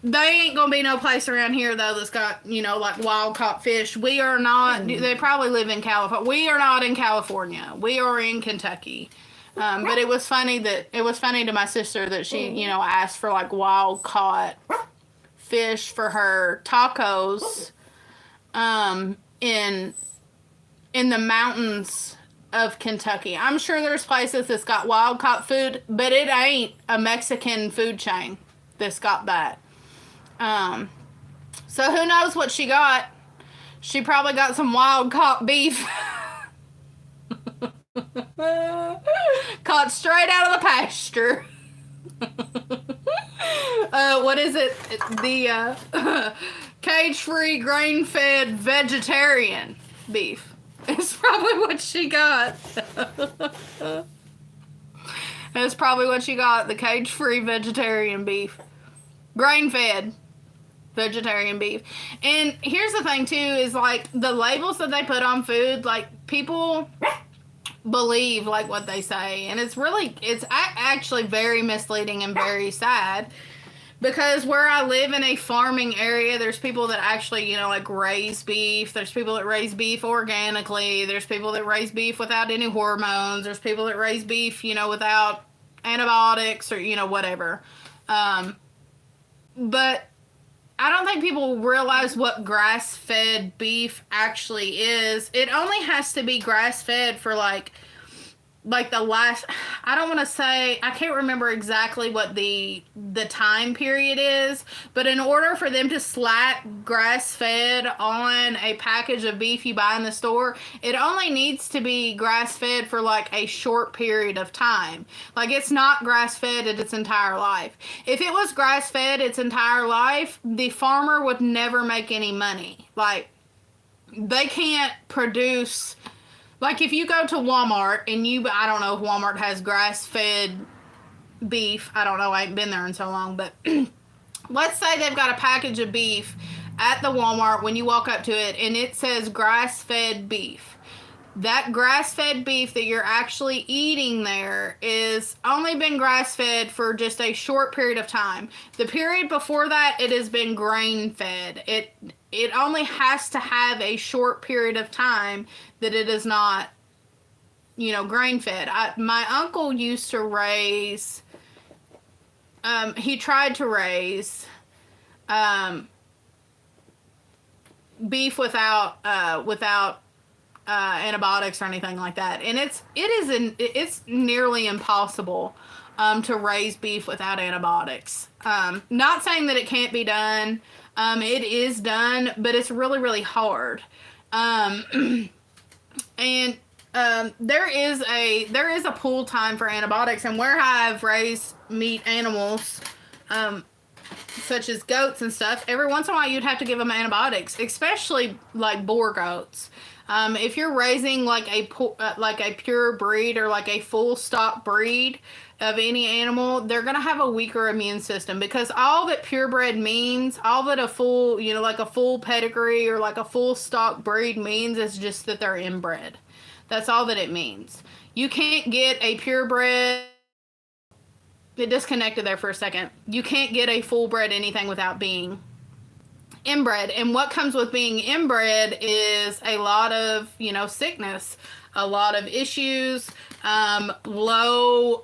They ain't gonna be no place around here though that's got, like wild caught fish. We are not. They probably live in California. We are not in California. We are in Kentucky. But it was funny to my sister that she, asked for like wild caught fish for her tacos, in the mountains of Kentucky. I'm sure there's places that's got wild caught food, but it ain't a Mexican food chain that's got that. So who knows what she got? She probably got some wild caught beef. Caught straight out of the pasture. What is it? The cage-free, grain-fed, vegetarian beef. It's probably what she got. That's probably what you got, the cage-free vegetarian beef. Grain-fed vegetarian beef. And here's the thing, too, is, like, the labels that they put on food, like, people believe, like, what they say. And it's actually very misleading and very sad. Because where I live in a farming area, there's people that actually, you know, like raise beef. There's people that raise beef organically. There's people that raise beef without any hormones. There's people that raise beef, you know, without antibiotics or, you know, whatever. But I don't think people realize what grass-fed beef actually is. It only has to be grass-fed for like the last, I don't want to say, I can't remember exactly what the time period is, but in order for them to slap grass-fed on a package of beef you buy in the store, it only needs to be grass-fed for like a short period of time. Like, it's not grass-fed its entire life. If it was grass-fed its entire life, the farmer would never make any money. Like, they can't produce... Like, if you go to Walmart and I don't know if Walmart has grass-fed beef. I don't know. I ain't been there in so long. But let's say they've got a package of beef at the Walmart when you walk up to it and it says grass-fed beef. That grass-fed beef that you're actually eating there is only been grass-fed for just a short period of time. The period before that, it has been grain-fed. It only has to have a short period of time that it is not, you know, grain-fed. My uncle used to raise, he tried to raise beef without antibiotics or anything like that. And it's nearly impossible to raise beef without antibiotics. Not saying that it can't be done. It is done, but it's really, really hard. And there is a pool time for antibiotics, and where I've raised meat animals, such as goats and stuff, every once in a while you'd have to give them antibiotics, especially like boar goats. If you're raising like a pure breed or like a full stock breed of any animal, they're going to have a weaker immune system, because all that purebred means, all that a full, you know, like a full pedigree or like a full stock breed means, is just that they're inbred. That's all that it means. You can't get a purebred... It disconnected there for a second. You can't get a full bred anything without being inbred. And what comes with being inbred is a lot of, you know, sickness, a lot of issues, low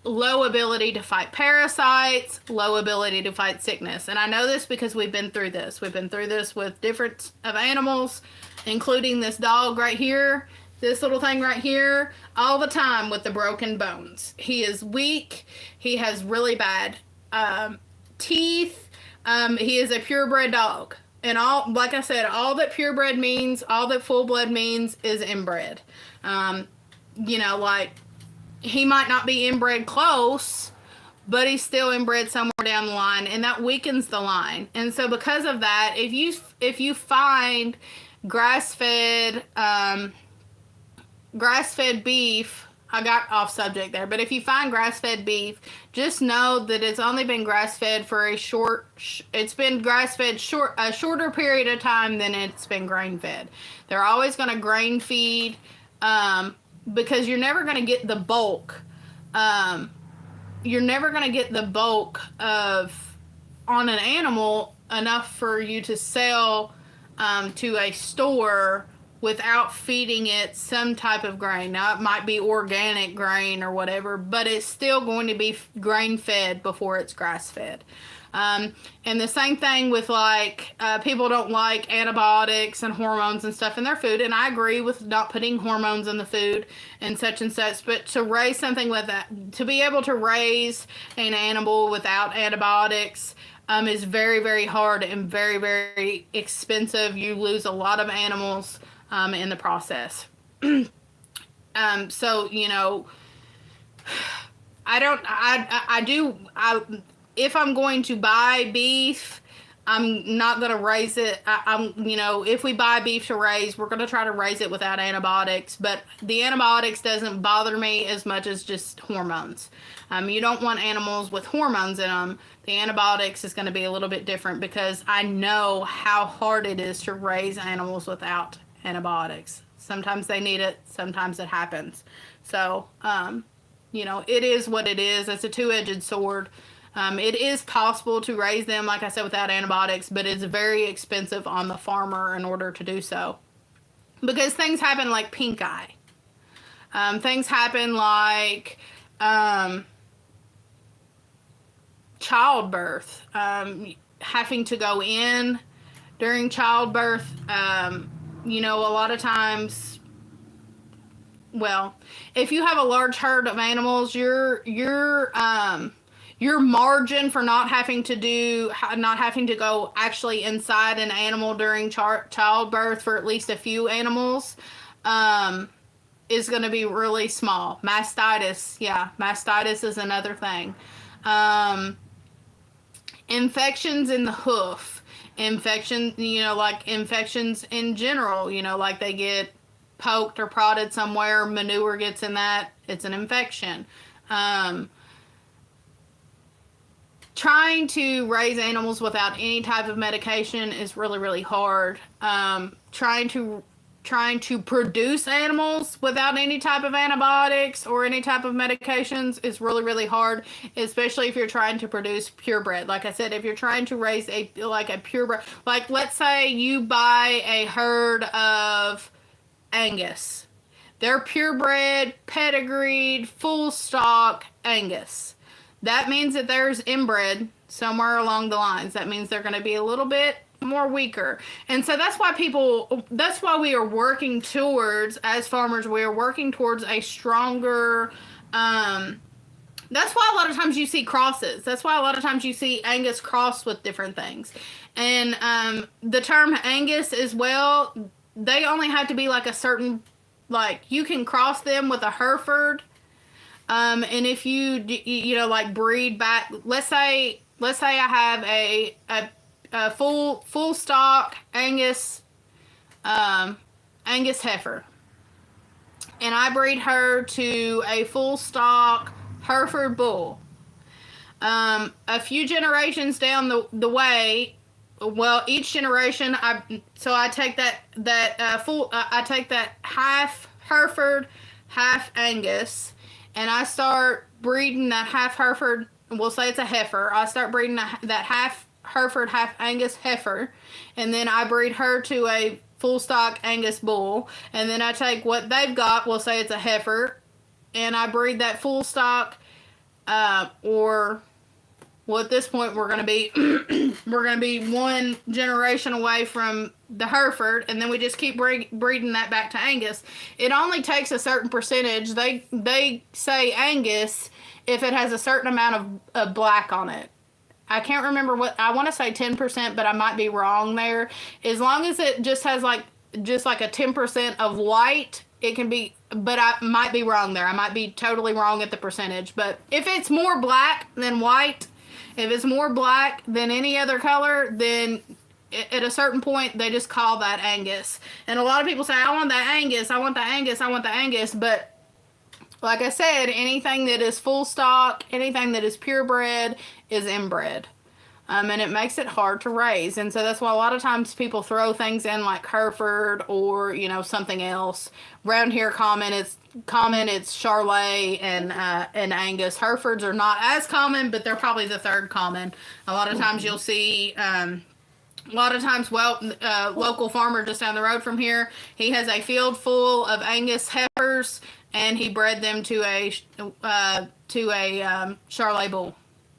ability to fight parasites, low ability to fight sickness. And I know this because we've been through this. We've been through this with different of animals, including this dog right here, this little thing right here, all the time with the broken bones. He is weak. He has really bad teeth. He is a purebred dog. And all, like I said, all that purebred means, all that full blood means is inbred. You know, like, he might not be inbred close, but he's still inbred somewhere down the line, and that weakens the line. And so because of that, if you find grass-fed beef, I got off subject there, but if you find grass-fed beef, just know that it's only been grass-fed for a shorter period of time than it's been grain-fed. They're always going to grain feed, because you're never going to get the bulk. You're never going to get the bulk of on an animal enough for you to sell to a store without feeding it some type of grain. Now, it might be organic grain or whatever, but it's still going to be grain-fed before it's grass-fed. And the same thing with, like, people don't like antibiotics and hormones and stuff in their food, and I agree with not putting hormones in the food and such, but to raise something with that, to be able to raise an animal without antibiotics is very, very hard and very, very expensive. You lose a lot of animals in the process. So, you know, if I'm going to buy beef, I'm not going to raise it. If we buy beef to raise, we're going to try to raise it without antibiotics. But the antibiotics doesn't bother me as much as just hormones. You don't want animals with hormones in them. The antibiotics is going to be a little bit different because I know how hard it is to raise animals without antibiotics. Sometimes they need it, sometimes it happens. So, it is what it is. It's a two-edged sword. It is possible to raise them, like I said, without antibiotics, but it's very expensive on the farmer in order to do so. Because things happen like pink eye. Things happen like childbirth, having to go in during childbirth. A lot of times, well, if you have a large herd of animals, your margin for not having to go actually inside an animal during childbirth for at least a few animals is going to be really small. Mastitis is another thing. Infections in the hoof. Infections in general, like they get poked or prodded somewhere, manure gets in that, it's an infection. Trying to raise animals without any type of medication is really, really hard. Trying to produce animals without any type of antibiotics or any type of medications is really, really hard, especially if you're trying to produce purebred. Like I said, if you're trying to raise a purebred, like let's say you buy a herd of Angus. They're purebred, pedigreed, full stock Angus. That means that there's inbred somewhere along the lines. That means they're going to be a little bit more weaker. And so that's why we are working towards, as farmers, we are working towards a stronger, that's why a lot of times you see crosses. That's why a lot of times you see Angus crossed with different things. And the term Angus as well, they only have to be like a certain, like you can cross them with a Hereford. And if you breed back, let's say I have a full stock Angus heifer, and I breed her to a full stock Hereford bull. A few generations down the way, well, each generation, I take I take that half Hereford, half Angus. And I start breeding that half Hereford, we'll say it's a heifer. I start breeding that half Hereford, half Angus heifer. And then I breed her to a full stock Angus bull. And then I take what they've got, we'll say it's a heifer. And I breed that full stock, at this point we're going to be one generation away from the Hereford, and then we just keep breeding that back to Angus. It only takes a certain percentage. They say Angus if it has a certain amount of black on it. I can't remember what, I want to say 10%, but I might be wrong there. As long as it just has like a 10% of white, it can be, but I might be wrong there. I might be totally wrong at the percentage. But if it's more black than white, if it's more black than any other color, then at a certain point, they just call that Angus. And a lot of people say, I want that Angus, I want the Angus, I want the Angus. But like I said, anything that is full stock, anything that is purebred is inbred. And it makes it hard to raise. And so that's why a lot of times people throw things in like Hereford or, something else. Around here, it's Charolais and Angus. Herefords are not as common, but they're probably the third common. A lot of times you'll see, local farmer just down the road from here, he has a field full of Angus heifers, and he bred them to a Charolais bull.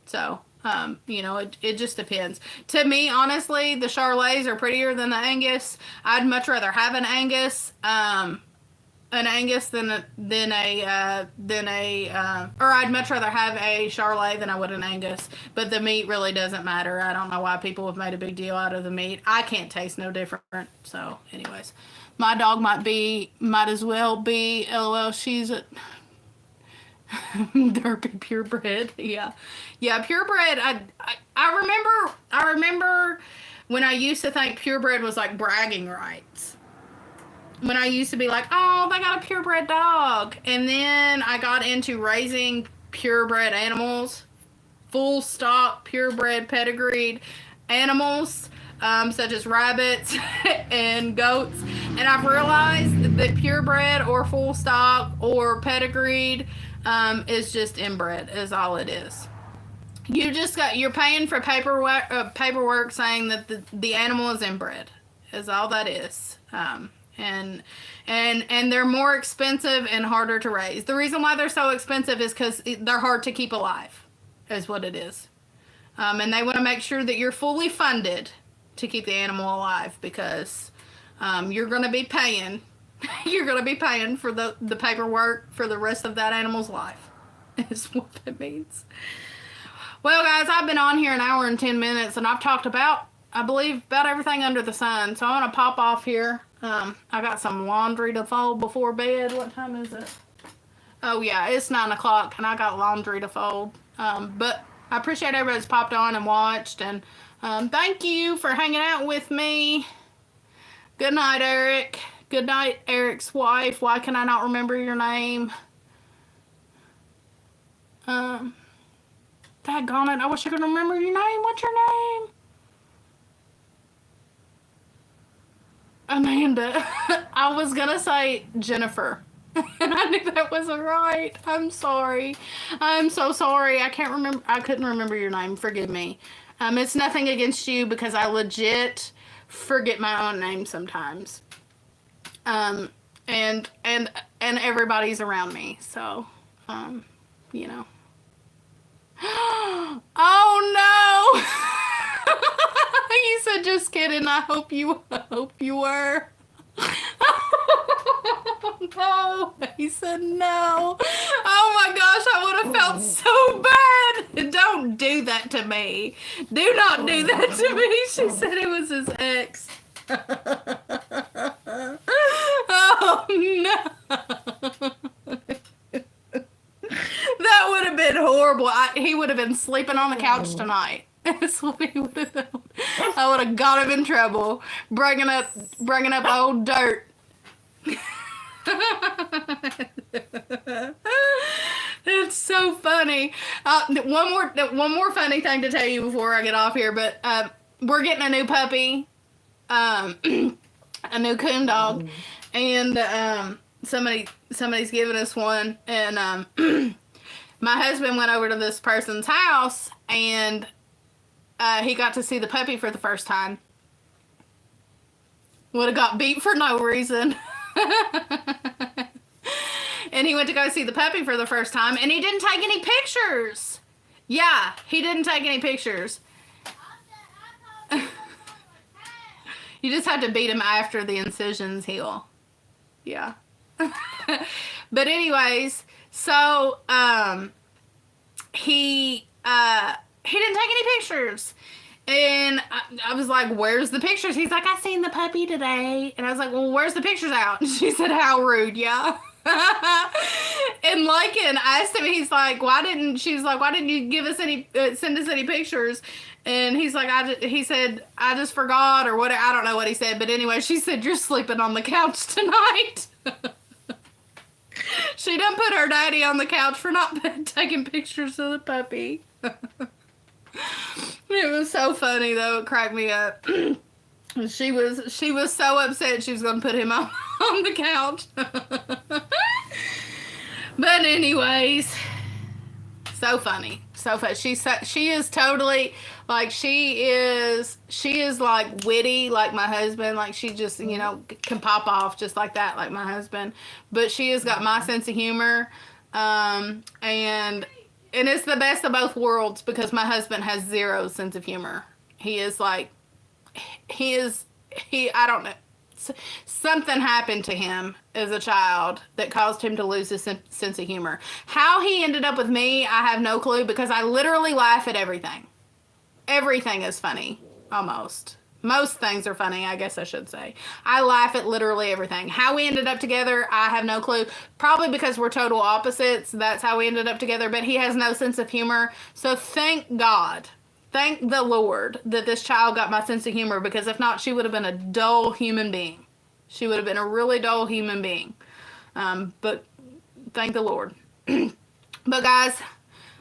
So, it just depends. To me, honestly, the Charolais are prettier than the Angus. I'd much rather have an Angus than I'd much rather have a Charolais than I would an Angus. But the meat really doesn't matter. I don't know why people have made a big deal out of the meat. I can't taste no different. So, anyways, my dog might as well be, LOL, she's a Derpy purebred. Yeah. Yeah, purebred. I remember when I used to think purebred was like bragging rights. When I used to be like, oh, they got a purebred dog. And then I got into raising purebred animals, full stock, purebred, pedigreed animals, such as rabbits and goats. And I've realized that purebred or full stock or pedigreed is just inbred, is all it is. You're paying for paperwork saying that the animal is inbred, is all that is. And they're more expensive and harder to raise. The reason why they're so expensive is because they're hard to keep alive, is what it is. And they want to make sure that you're fully funded to keep the animal alive, because you're going to be paying. You're going to be paying for the paperwork for the rest of that animal's life, is what that means. Well, guys, I've been on here an hour and 10 minutes, and I've talked about, I believe, about everything under the sun. So I'm going to pop off here. I got some laundry to fold before bed. What time is it? Oh, yeah, it's 9 o'clock, and I got laundry to fold. But I appreciate everybody that's popped on and watched, and thank you for hanging out with me. Good night, Eric. Good night, Eric's wife. Why can I not remember your name? Daggone it, I wish I could remember your name. What's your name? Amanda. I was gonna say Jennifer. And I knew that wasn't right. I'm sorry. I'm so sorry. I couldn't remember your name. Forgive me. It's nothing against you, because I legit forget my own name sometimes. And everybody's around me. So, you know. Oh no! You said just kidding. I hope you were. No, he said no. Oh my gosh, I would have felt so bad. Don't do that to me. Do not do that to me. She said it was his ex. Oh no. That would have been horrible. He would have been sleeping on the couch tonight. That's what he would have done. I would have got him in trouble, bringing up old dirt. It's so funny. One more funny thing to tell you before I get off here. But we're getting a new puppy, a new coon dog, and somebody's giving us one, and my husband went over to this person's house, and he got to see the puppy for the first time. Would have got beat for no reason. And he went to go see the puppy for the first time, and he didn't take any pictures. Yeah, he didn't take any pictures. You just have to beat him after the incisions heal. Yeah. But anyways, so he didn't take any pictures. And I was like, where's the pictures? He's like, I seen the puppy today. And I was like, well, where's the pictures out? And she said, how rude, yeah. And Lycan asked him, why didn't you give us send us any pictures? And he's like, he said, I just forgot, or what, I don't know what he said. But anyway, she said, you're sleeping on the couch tonight. She done put her daddy on the couch for not taking pictures of the puppy. It was so funny though. It cracked me up. She was so upset she was going to put him on the couch. But anyways, so funny. So funny. She is totally like, she is like witty like my husband. Like she just, can pop off just like that, like my husband. But she has got my sense of humor. And it's the best of both worlds, because my husband has zero sense of humor. I don't know. Something happened to him as a child that caused him to lose his sense of humor. How he ended up with me, I have no clue, because I literally laugh at everything. Everything is funny, almost. Most things are funny, I guess I should say. I laugh at literally everything. How we ended up together, I have no clue. Probably because we're total opposites. That's how we ended up together. But he has no sense of humor. So thank God. Thank the Lord that this child got my sense of humor, because if not, she would have been a dull human being. She would have been a really dull human being. But thank the Lord. But guys,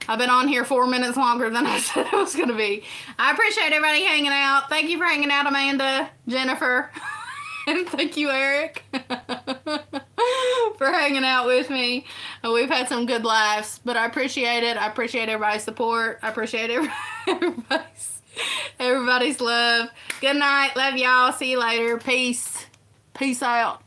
I've been on here 4 minutes longer than I said I was going to be. I appreciate everybody hanging out. Thank you for hanging out, Amanda, Jennifer, and thank you, Eric, for hanging out with me. We've had some good laughs, but I appreciate it. I appreciate everybody's support. I appreciate everybody's love. Good night. Love y'all. See you later. Peace. Peace out.